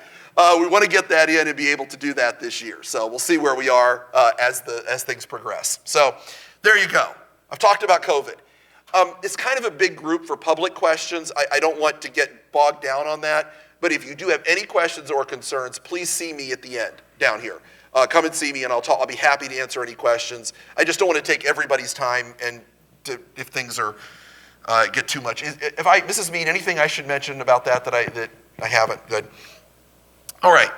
We want to get that in and be able to do that this year. So we'll see where we are as things progress. So there you go. I've talked about COVID. It's kind of a big group for public questions. I don't want to get bogged down on that. But if you do have any questions or concerns, please see me at the end down here. Come and see me, and I'll be happy to answer any questions. I just don't want to take everybody's time, and if things get too much. Mrs. Mead, anything I should mention about that I haven't? Good. All right.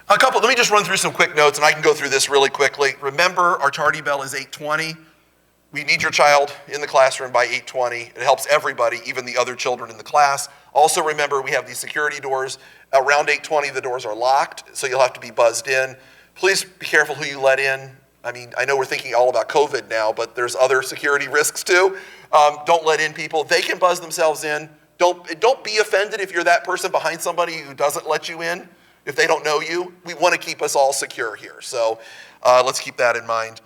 Let me just run through some quick notes, and I can go through this really quickly. Remember, our tardy bell is 8:20. We need your child in the classroom by 8:20. It helps everybody, even the other children in the class. Also remember, we have these security doors. Around 8:20, the doors are locked, so you'll have to be buzzed in. Please be careful who you let in. I mean, I know we're thinking all about COVID now, but there's other security risks too. Don't let in people. They can buzz themselves in. Don't be offended if you're that person behind somebody who doesn't let you in, if they don't know you. We want to keep us all secure here, so let's keep that in mind.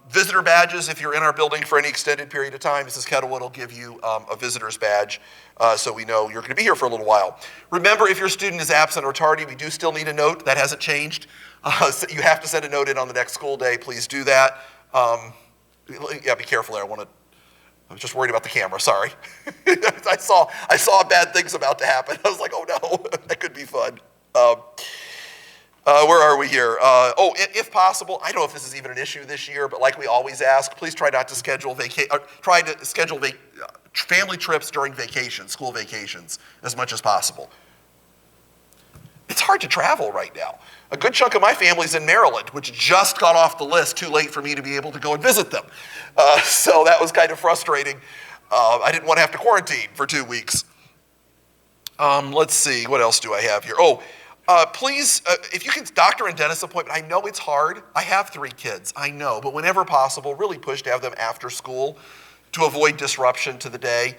Visitor badges, if you're in our building for any extended period of time, Mrs. Kettlewood will give you a visitor's badge so we know you're going to be here for a little while. Remember, if your student is absent or tardy, we do still need a note. That hasn't changed. So you have to send a note in on the next school day. Please do that. Yeah, be careful there. I was just worried about the camera, sorry. I saw bad things about to happen. I was like, oh no, that could be fun. Where are we here? If possible, I don't know if this is even an issue this year, but like we always ask, please try not to schedule family trips during vacations, school vacations, as much as possible. It's hard to travel right now. A good chunk of my family's in Maryland, which just got off the list, too late for me to be able to go and visit them. So that was kind of frustrating. I didn't want to have to quarantine for 2 weeks. Let's see, what else do I have here? Please, if you can, doctor and dentist appointment, I know it's hard. I have 3 kids, I know, but whenever possible, really push to have them after school to avoid disruption to the day.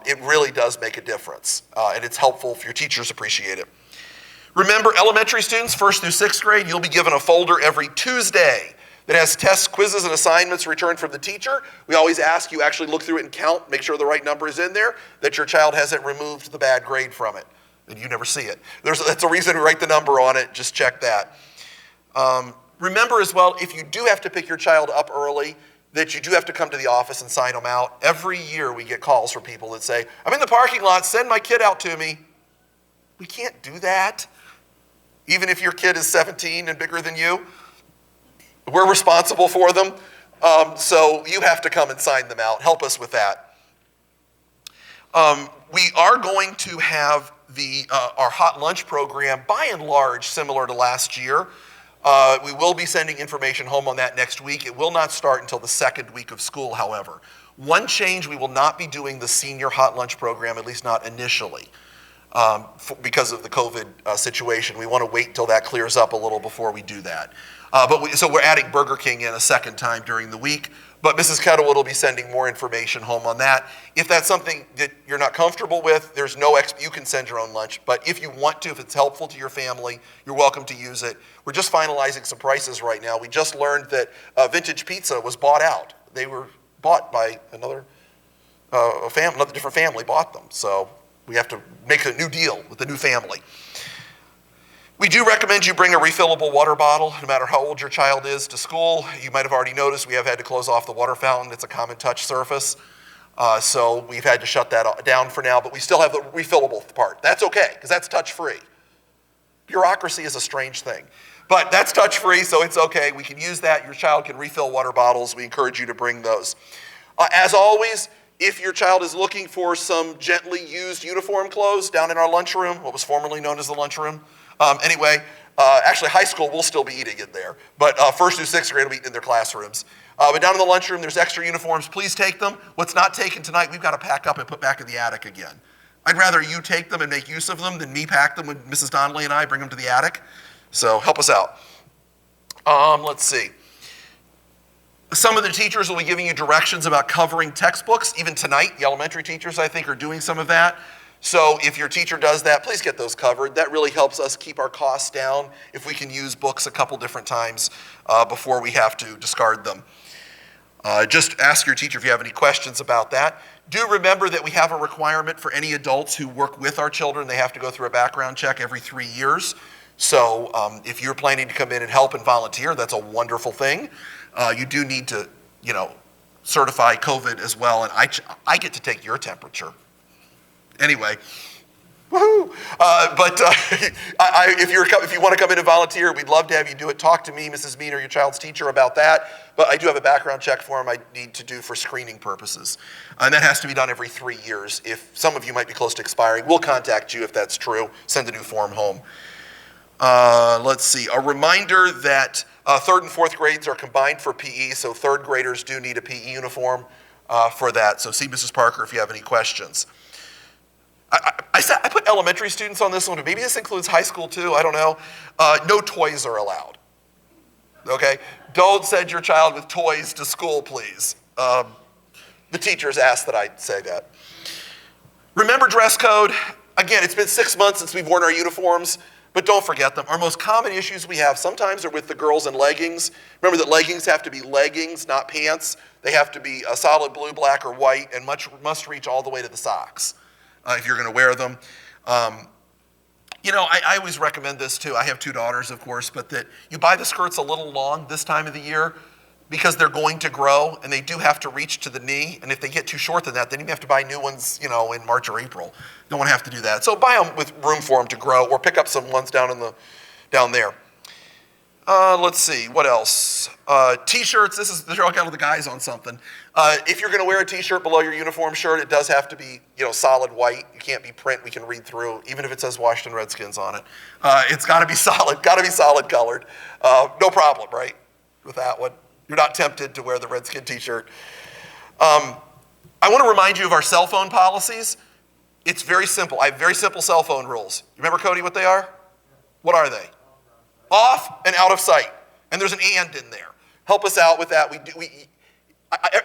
It really does make a difference, and it's helpful if your teachers appreciate it. Remember, elementary students, 1st through 6th grade, you'll be given a folder every Tuesday that has tests, quizzes, and assignments returned from the teacher. We always ask you actually look through it and count, make sure the right number is in there, that your child hasn't removed the bad grade from it, and you never see it. That's a reason to write the number on it, just check that. Remember as well, if you do have to pick your child up early, that you do have to come to the office and sign them out. Every year we get calls from people that say, I'm in the parking lot, send my kid out to me. We can't do that. Even if your kid is 17 and bigger than you, we're responsible for them. So you have to come and sign them out. Help us with that. We are going to have our hot lunch program, by and large, similar to last year. We will be sending information home on that next week. It will not start until the 2nd week of school, however. One change, we will not be doing the senior hot lunch program, at least not initially. Because of the COVID situation. We want to wait until that clears up a little before we do that. So we're adding Burger King in a second time during the week, but Mrs. Kettlewood will be sending more information home on that. If that's something that you're not comfortable with, you can send your own lunch, but if you want to, if it's helpful to your family, you're welcome to use it. We're just finalizing some prices right now. We just learned that Vintage Pizza was bought out. They were bought by another different family bought them, so we have to make a new deal with the new family. We do recommend you bring a refillable water bottle, no matter how old your child is, to school. You might have already noticed we have had to close off the water fountain. It's a common touch surface. So we've had to shut that down for now, but we still have the refillable part. That's okay, because that's touch-free. Bureaucracy is a strange thing. But that's touch-free, so it's okay. We can use that. Your child can refill water bottles. We encourage you to bring those. As always, if your child is looking for some gently used uniform clothes down in our lunchroom, what was formerly known as the lunchroom. Actually high school will still be eating in there, but 1st through 6th grade will be eating in their classrooms. But down in the lunchroom, there's extra uniforms. Please take them. What's not taken tonight, we've got to pack up and put back in the attic again. I'd rather you take them and make use of them than me pack them when Mrs. Donnelly and I bring them to the attic. So help us out. Let's see. Some of the teachers will be giving you directions about covering textbooks. Even tonight, the elementary teachers, I think, are doing some of that. So if your teacher does that, please get those covered. That really helps us keep our costs down if we can use books a couple different times before we have to discard them. Just ask your teacher if you have any questions about that. Do remember that we have a requirement for any adults who work with our children. They have to go through a background check every 3 years. So if you're planning to come in and help and volunteer, that's a wonderful thing. You do need to, certify COVID as well, and I get to take your temperature. Anyway, woohoo! If you want to come in and volunteer, we'd love to have you do it. Talk to me, Mrs. Mean, or your child's teacher about that. But I do have a background check form I need to do for screening purposes. And that has to be done every 3 years. If some of you might be close to expiring, we'll contact you if that's true. Send a new form home. Let's see. A reminder that 3rd and 4th grades are combined for PE, so 3rd graders do need a PE uniform for that. So see Mrs. Parker if you have any questions. I put elementary students on this one, but maybe this includes high school too, I don't know. No toys are allowed, okay? Don't send your child with toys to school, please. The teachers asked that I say that. Remember dress code. Again, it's been 6 months since we've worn our uniforms, but don't forget them. Our most common issues we have sometimes are with the girls in leggings. Remember that leggings have to be leggings, not pants. They have to be a solid blue, black, or white, and must reach all the way to the socks. If you're going to wear them. I always recommend this too. I have 2 daughters, of course, but that you buy the skirts a little long this time of the year because they're going to grow and they do have to reach to the knee. And if they get too short than that, then you have to buy new ones, in March or April. Don't want to have to do that. So buy them with room for them to grow or pick up some ones down there. Let's see, what else? T-shirts, they're all kind of the guys on something. If you're gonna wear a t-shirt below your uniform shirt, it does have to be, solid white. You can't be print, we can read through, even if it says Washington Redskins on it. It's gotta be solid colored. No problem, right, with that one. You're not tempted to wear the Redskin t-shirt. I wanna remind you of our cell phone policies. It's very simple. I have very simple cell phone rules. You remember, Cody, what they are? What are they? Off and out of sight. And there's an and in there. Help us out with that.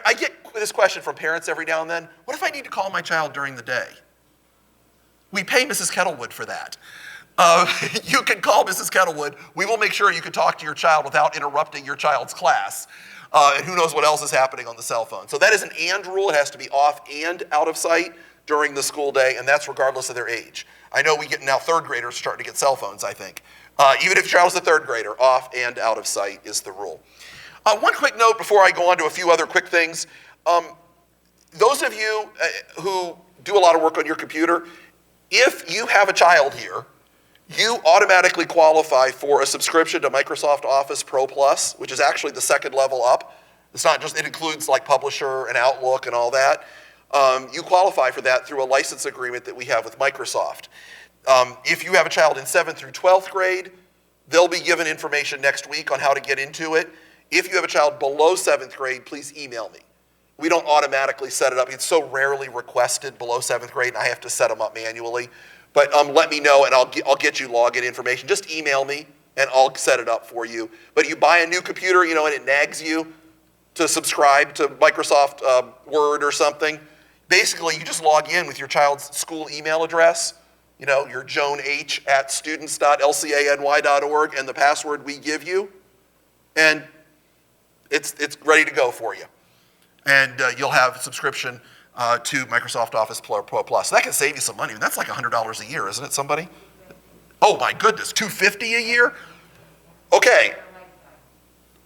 I get this question from parents every now and then. What if I need to call my child during the day? We pay Mrs. Kettlewood for that. You can call Mrs. Kettlewood. We will make sure you can talk to your child without interrupting your child's class. And who knows what else is happening on the cell phone. So that is an and rule. It has to be off and out of sight during the school day, and that's regardless of their age. I know we get now third graders starting to get cell phones, I think. Even if your child is a third grader, off and out of sight is the rule. One quick note before I go on to a few other quick things. Those of you who do a lot of work on your computer, if you have a child here, you automatically qualify for a subscription to Microsoft Office Pro Plus, which is actually the second level up. It's not just, it includes like Publisher and Outlook and all that. You qualify for that through a license agreement that we have with Microsoft. If you have a child in 7th through 12th grade, they'll be given information next week on how to get into it. If you have a child below 7th grade, please email me. We don't automatically set it up. It's so rarely requested below 7th grade, and I have to set them up manually. But let me know, and I'll get you login information. Just email me, and I'll set it up for you. But you buy a new computer, and it nags you to subscribe to Microsoft Word or something. Basically, you just log in with your child's school email address, your joanh@students.lcany.org, and the password we give you, and it's ready to go for you. And you'll have a subscription to Microsoft Office Pro Plus. So that can save you some money. That's like $100 a year, isn't it, somebody? Oh my goodness, $250 a year? Okay.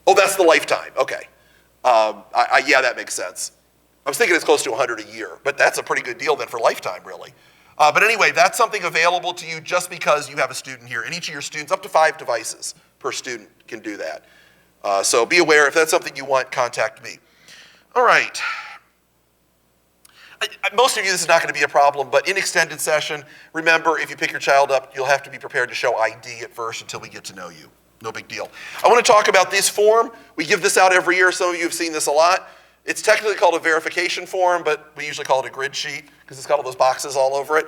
Oh, that's the lifetime, okay. Yeah, that makes sense. I was thinking it's close to $100 a year, but that's a pretty good deal then for lifetime, really. But anyway, that's something available to you just because you have a student here. And each of your students, up to 5 devices per student, can do that. So be aware, if that's something you want, contact me. All right. Most of you, this is not going to be a problem, but in extended session, remember, if you pick your child up, you'll have to be prepared to show ID at first until we get to know you. No big deal. I want to talk about this form. We give this out every year. Some of you have seen this a lot. It's technically called a verification form, but we usually call it a grid sheet because it's got all those boxes all over it.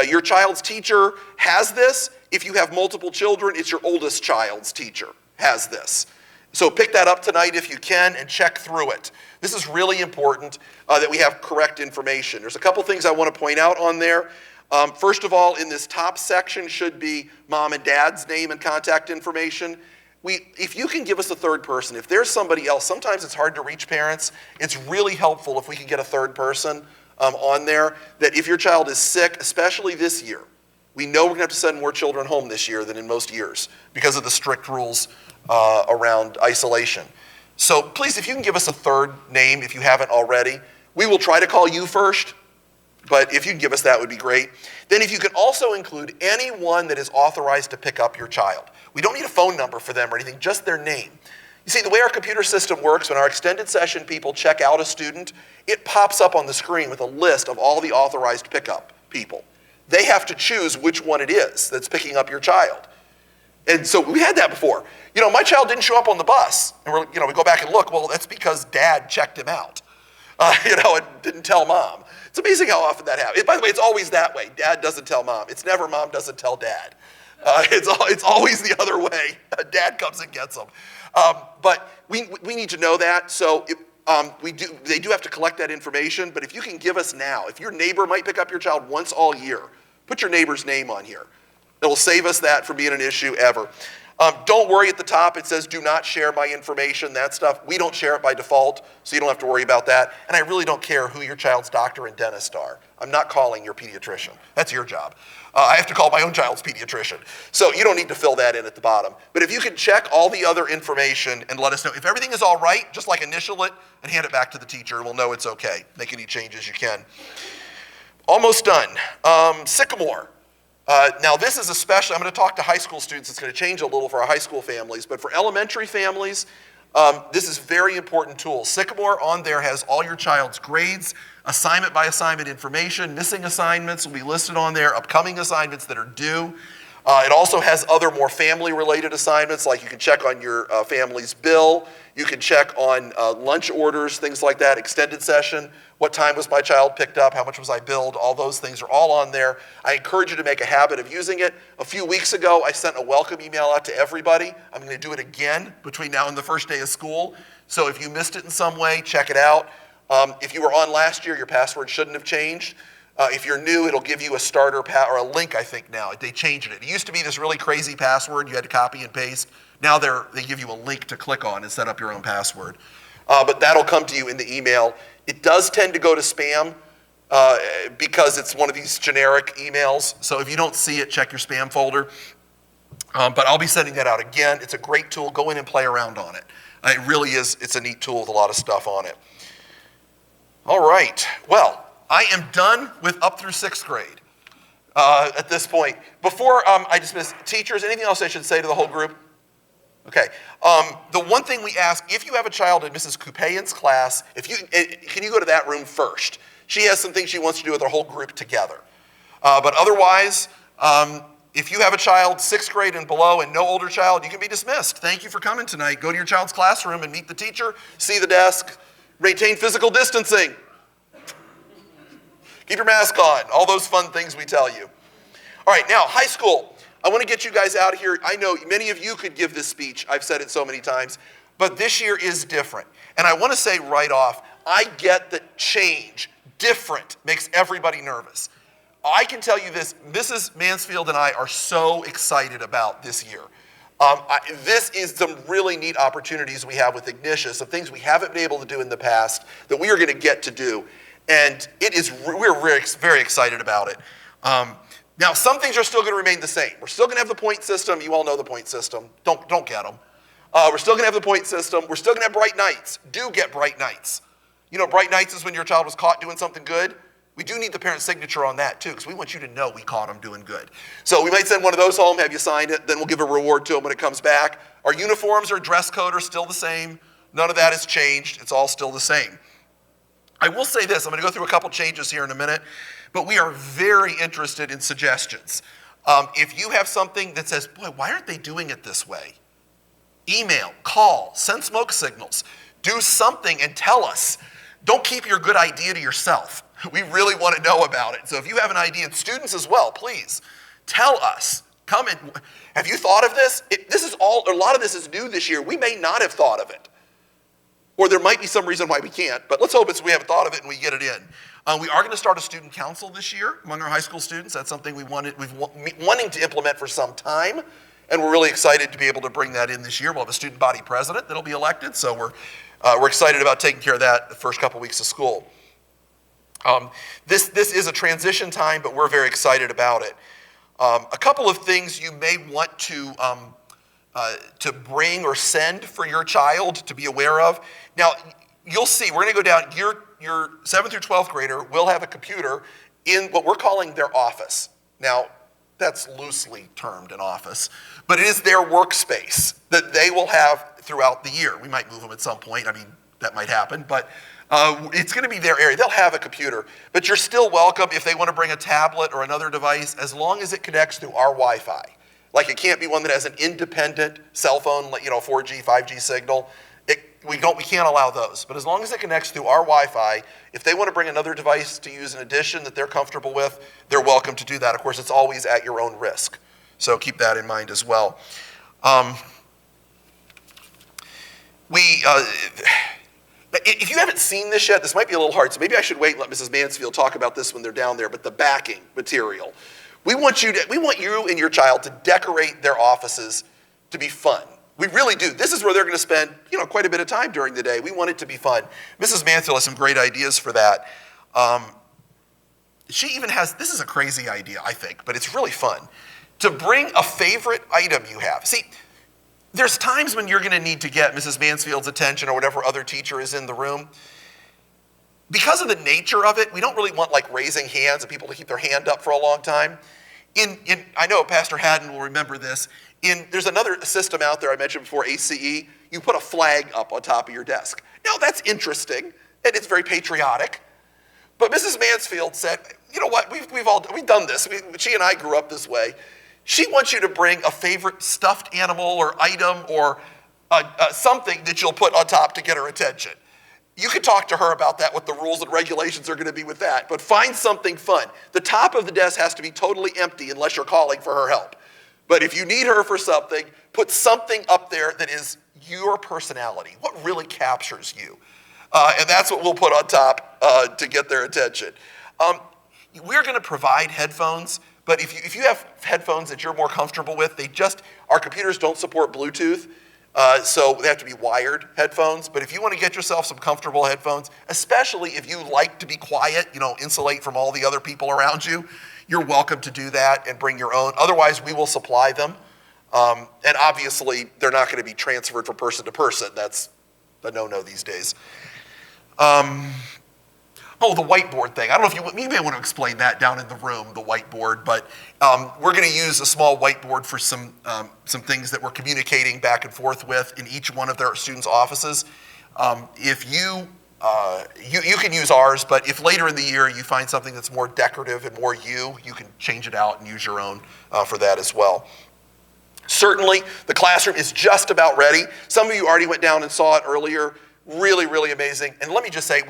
Your child's teacher has this. If you have multiple children, it's your oldest child's teacher has this. So pick that up tonight if you can and check through it. This is really important that we have correct information. There's a couple things I want to point out on there. First of all, in this top section should be mom and dad's name and contact information. If you can give us a third person, if there's somebody else, sometimes it's hard to reach parents. It's really helpful if we can get a third person on there, that if your child is sick, especially this year, we know we're going to have to send more children home this year than in most years because of the strict rules around isolation. So please, if you can give us a third name, if you haven't already, we will try to call you first, but if you can give us that, would be great. Then if you can also include anyone that is authorized to pick up your child. We don't need a phone number for them or anything, just their name. You see, the way our computer system works, when our extended session people check out a student, it pops up on the screen with a list of all the authorized pickup people. They have to choose which one it is that's picking up your child. And so we had that before. My child didn't show up on the bus. And we go back and look, well, that's because dad checked him out. And didn't tell mom. It's amazing how often that happens. By the way, it's always that way. Dad doesn't tell mom. It's never mom doesn't tell dad. It's always the other way. Dad comes and gets them. But we need to know that. So they do have to collect that information. But if you can give us now, if your neighbor might pick up your child once all year, put your neighbor's name on here. It'll save us that from being an issue ever. Don't worry, at the top it says do not share my information, that stuff. We don't share it by default, so you don't have to worry about that. And I really don't care who your child's doctor and dentist are. I'm not calling your pediatrician. That's your job. I have to call my own child's pediatrician. So you don't need to fill that in at the bottom. But if you can check all the other information and let us know. If everything is all right, just like initial it and hand it back to the teacher, and we'll know it's okay. Make any changes you can. Almost done. Sycamore. Now this is especially, I'm going to talk to high school students, it's going to change a little for our high school families, but for elementary families, this is a very important tool. Sycamore on there has all your child's grades, assignment by assignment information, missing assignments will be listed on there, upcoming assignments that are due. It also has other more family-related assignments, like you can check on your family's bill, you can check on lunch orders, things like that, extended session, what time was my child picked up, how much was I billed, all those things are all on there. I encourage you to make a habit of using it. A few weeks ago, I sent a welcome email out to everybody. I'm going to do it again between now and the first day of school. So if you missed it in some way, check it out. If you were on last year, your password shouldn't have changed. If you're new, it'll give you a starter or a link, I think now. They changed it. It used to be this really crazy password you had to copy and paste. Now they give you a link to click on and set up your own password. But that'll come to you in the email. It does tend to go to spam because it's one of these generic emails. So if you don't see it, check your spam folder. But I'll be sending that out again. It's a great tool. Go in and play around on it. It really is. It's a neat tool with a lot of stuff on it. All right. Well, I am done with up through 6th grade at this point. Before I dismiss teachers, anything else I should say to the whole group? Okay. The one thing we ask, if you have a child in Mrs. Kupayan's class, can you go to that room first? She has some things she wants to do with her whole group together. But otherwise, if you have a child 6th grade and below and no older child, you can be dismissed. Thank you for coming tonight. Go to your child's classroom and meet the teacher, see the desk, maintain physical distancing. Keep your mask on, all those fun things we tell you. All right, now, high school. I want to get you guys out here. I know many of you could give this speech. I've said it so many times. But this year is different. And I want to say right off, I get that change, different, makes everybody nervous. I can tell you this, Mrs. Mansfield and I are so excited about this year. This is some really neat opportunities we have with Ignatius, of things we haven't been able to do in the past that we are going to get to do. And we're very excited about it. Now, some things are still going to remain the same. We're still going to have the point system. You all know the point system. Don't get them. We're still going to have the point system. We're still going to have bright nights. Do get bright nights. You know, bright nights is when your child was caught doing something good. We do need the parent's signature on that, too, because we want you to know we caught them doing good. So we might send one of those home, have you sign it, then we'll give a reward to them when it comes back. Our uniforms or dress code are still the same. None of that has changed. It's all still the same. I will say this, I'm going to go through a couple changes here in a minute, but we are very interested in suggestions. If you have something that says, boy, why aren't they doing it this way? Email, call, send smoke signals, do something and tell us. Don't keep your good idea to yourself. We really want to know about it. So if you have an idea, and students as well, please tell us. Come and, have you thought of this? A lot of this is new this year. We may not have thought of it. Or there might be some reason why we can't, but let's hope we haven't thought of it and we get it in. We are going to start a student council this year among our high school students. That's something we've wanting to implement for some time, and we're really excited to be able to bring that in this year. We'll have a student body president that'll be elected, so we're excited about taking care of that the first couple weeks of school. This is a transition time, but we're very excited about it. A couple of things you may want to bring or send for your child to be aware of. Now, you'll see, we're going to go down, your 7th through 12th grader will have a computer in what we're calling their office. Now, that's loosely termed an office, but it is their workspace that they will have throughout the year. We might move them at some point. I mean, that might happen, but it's going to be their area. They'll have a computer, but you're still welcome if they want to bring a tablet or another device, as long as it connects through our Wi-Fi. Like, it can't be one that has an independent cell phone, 4G, 5G signal. We can't allow those. But as long as it connects through our Wi-Fi, if they want to bring another device to use in addition that they're comfortable with, they're welcome to do that. Of course, it's always at your own risk. So keep that in mind as well. If you haven't seen this yet, this might be a little hard, so maybe I should wait and let Mrs. Mansfield talk about this when they're down there, but the backing material. We want you and your child to decorate their offices to be fun. We really do. This is where they're going to spend, quite a bit of time during the day. We want it to be fun. Mrs. Mansfield has some great ideas for that. She even has, this is a crazy idea, I think, but it's really fun, to bring a favorite item you have. See, there's times when you're going to need to get Mrs. Mansfield's attention or whatever other teacher is in the room. Because of the nature of it, we don't really want raising hands and people to keep their hand up for a long time. I know Pastor Haddon will remember this. There's another system out there I mentioned before, ACE. You put a flag up on top of your desk. Now that's interesting, and it's very patriotic. But Mrs. Mansfield said, you know what, we've done this. She and I grew up this way. She wants you to bring a favorite stuffed animal or item or something that you'll put on top to get her attention. You could talk to her about that, what the rules and regulations are going to be with that, but find something fun. The top of the desk has to be totally empty unless you're calling for her help. But if you need her for something, put something up there that is your personality, what really captures you. And that's what we'll put on top to get their attention. We're going to provide headphones, but if you have headphones that you're more comfortable with, our computers don't support Bluetooth. So they have to be wired headphones. But if you want to get yourself some comfortable headphones, especially if you like to be quiet, insulate from all the other people around you, you're welcome to do that and bring your own. Otherwise, we will supply them. And obviously, they're not going to be transferred from person to person. That's a no-no these days. The whiteboard thing. I don't know if you may want to explain that down in the room, the whiteboard, but we're going to use a small whiteboard for some things that we're communicating back and forth with in each one of their students' offices. If you can use ours, but if later in the year you find something that's more decorative and more you can change it out and use your own for that as well. Certainly, the classroom is just about ready. Some of you already went down and saw it earlier. Really, really amazing. And let me just say,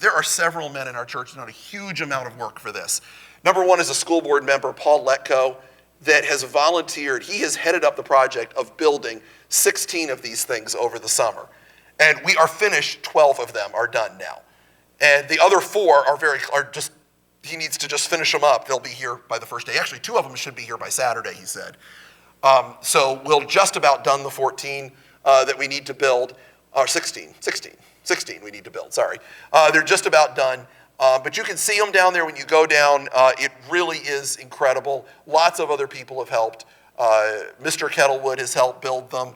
there are several men in our church that done a huge amount of work for this. Number one is a school board member, Paul Letko, that has volunteered. He has headed up the project of building 16 of these things over the summer. And we are finished, 12 of them are done now. And the other 4 he needs to just finish them up. They'll be here by the first day. Actually, 2 of them should be here by Saturday, he said. So we'll just about done the 14 that we need to build. Or 16 we need to build, sorry. They're just about done. But you can see them down there when you go down. It really is incredible. Lots of other people have helped. Mr. Kettlewood has helped build them.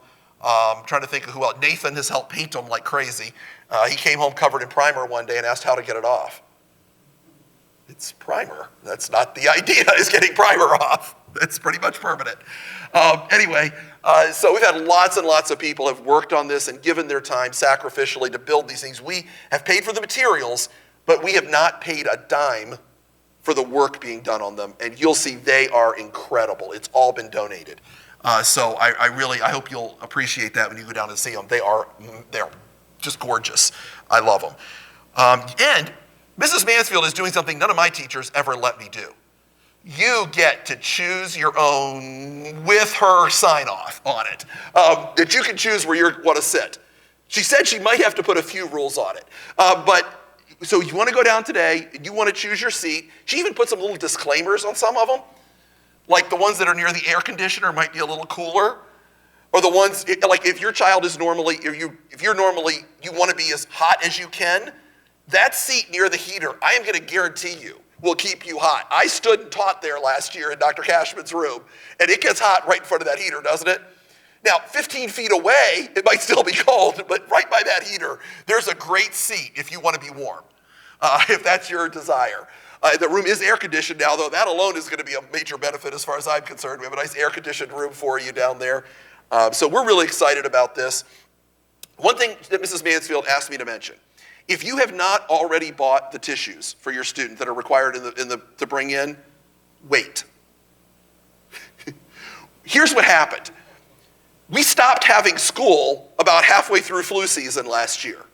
I'm trying to think of who else. Nathan has helped paint them like crazy. He came home covered in primer one day and asked how to get it off. It's primer. That's not the idea, is getting primer off. It's pretty much permanent. So we've had lots and lots of people have worked on this and given their time sacrificially to build these things. We have paid for the materials, but we have not paid a dime for the work being done on them. And you'll see they are incredible. It's all been donated. So I hope you'll appreciate that when you go down and see them. They're just gorgeous. I love them. And Mrs. Mansfield is doing something none of my teachers ever let me do. You get to choose your own with her sign off on it, that you can choose where you want to sit. She said she might have to put a few rules on it. So you want to go down today, you want to choose your seat. She even put some little disclaimers on some of them, like the ones that are near the air conditioner might be a little cooler, or the ones, like if your child is normally, you want to be as hot as you can, that seat near the heater, I am going to guarantee you, will keep you hot. I stood and taught there last year in Dr. Cashman's room, and it gets hot right in front of that heater, doesn't it? Now, 15 feet away, it might still be cold, but right by that heater, there's a great seat if you want to be warm, if that's your desire. The room is air conditioned now, though. That alone is going to be a major benefit as far as I'm concerned. We have a nice air conditioned room for you down there. So we're really excited about this. One thing that Mrs. Mansfield asked me to mention, if you have not already bought the tissues for your student that are required to bring in, wait. Here's what happened. We stopped having school about halfway through flu season last year.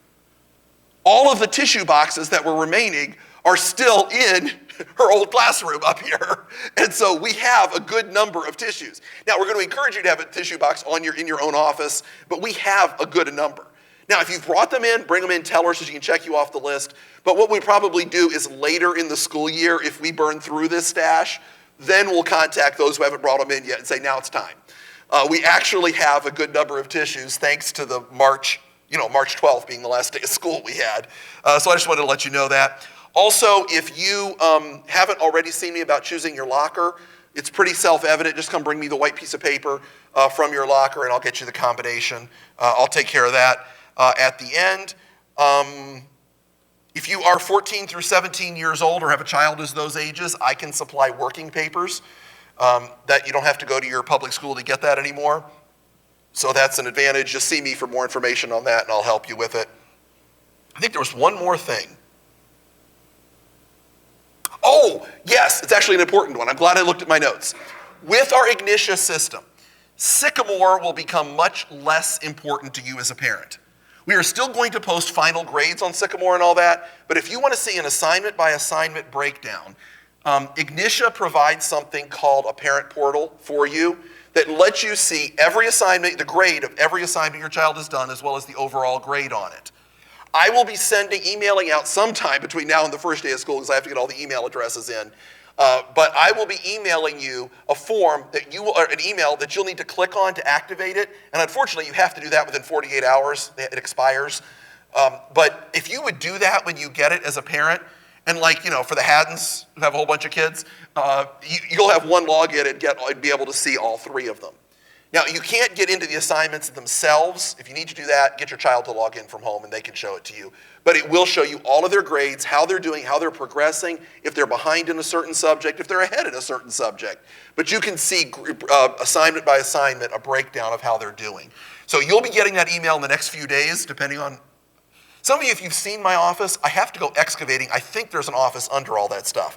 All of the tissue boxes that were remaining are still in her old classroom up here. And so we have a good number of tissues. Now, we're going to encourage you to have a tissue box in your own office, but we have a good number. Now, if you've brought them in, bring them in, tell her so she can check you off the list. But what we probably do is later in the school year, if we burn through this stash, then we'll contact those who haven't brought them in yet and say, now it's time. We actually have a good number of tissues thanks to the March 12th being the last day of school we had. So I just wanted to let you know that. Also, if you haven't already seen me about choosing your locker, it's pretty self-evident. Just come bring me the white piece of paper from your locker and I'll get you the combination. I'll take care of that. At the end, if you are 14 through 17 years old or have a child as those ages, I can supply working papers that you don't have to go to your public school to get that anymore. So that's an advantage. Just see me for more information on that and I'll help you with it. I think there was one more thing. Oh, yes, it's actually an important one. I'm glad I looked at my notes. With our Ignitia system, Sycamore will become much less important to you as a parent. We are still going to post final grades on Sycamore and all that, but if you want to see an assignment by assignment breakdown, Ignitia provides something called a parent portal for you that lets you see every assignment, the grade of every assignment your child has done, as well as the overall grade on it. I will be emailing out sometime between now and the first day of school because I have to get all the email addresses in. But I will be emailing you a form that an email that you'll need to click on to activate it. And unfortunately, you have to do that within 48 hours. It expires. But if you would do that when you get it as a parent, and for the Haddons who have a whole bunch of kids, you'll have one login and be able to see all three of them. Now, you can't get into the assignments themselves. If you need to do that, get your child to log in from home and they can show it to you. But it will show you all of their grades, how they're doing, how they're progressing, if they're behind in a certain subject, if they're ahead in a certain subject. But you can see assignment by assignment a breakdown of how they're doing. So you'll be getting that email in the next few days, depending on. Some of you, if you've seen my office, I have to go excavating. I think there's an office under all that stuff.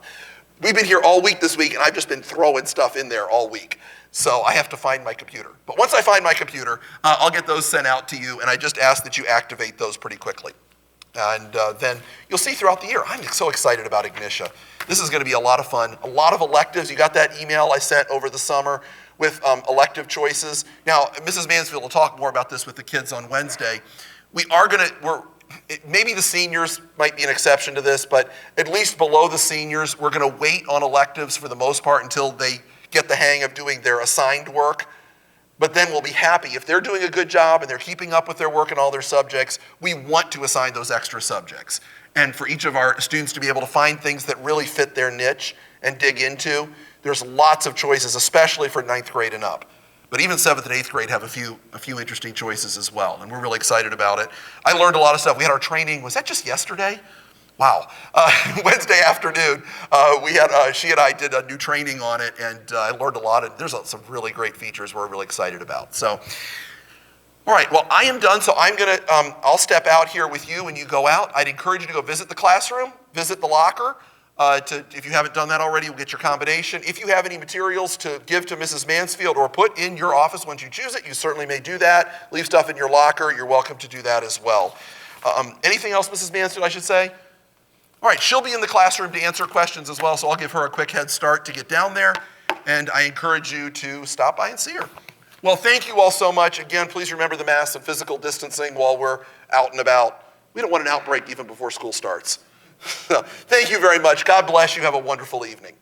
We've been here all week this week, and I've just been throwing stuff in there all week. So I have to find my computer. But once I find my computer, I'll get those sent out to you, and I just ask that you activate those pretty quickly. And then you'll see throughout the year. I'm so excited about Ignitia. This is going to be a lot of fun. A lot of electives. You got that email I sent over the summer with elective choices. Now, Mrs. Mansfield will talk more about this with the kids on Wednesday. Maybe the seniors might be an exception to this, but at least below the seniors, we're going to wait on electives for the most part until they get the hang of doing their assigned work. But then we'll be happy. If they're doing a good job and they're keeping up with their work and all their subjects, we want to assign those extra subjects. And for each of our students to be able to find things that really fit their niche and dig into, there's lots of choices, especially for 9th grade and up. But even 7th and 8th grade have a few interesting choices as well, and we're really excited about it. I learned a lot of stuff. We had our training, was that just yesterday? Wow. Wednesday afternoon, she and I did a new training on it, and I learned a lot. And there's some really great features we're really excited about. So, all right, well, I am done, so I'll step out here with you when you go out. I'd encourage you to go visit the classroom, visit the locker. If you haven't done that already, you'll get your combination. If you have any materials to give to Mrs. Mansfield or put in your office once you choose it, you certainly may do that. Leave stuff in your locker. You're welcome to do that as well. Anything else, Mrs. Mansfield, I should say? All right, she'll be in the classroom to answer questions as well, so I'll give her a quick head start to get down there, and I encourage you to stop by and see her. Well, thank you all so much. Again, please remember the masks and physical distancing while we're out and about. We don't want an outbreak even before school starts. Thank you very much. God bless you. Have a wonderful evening.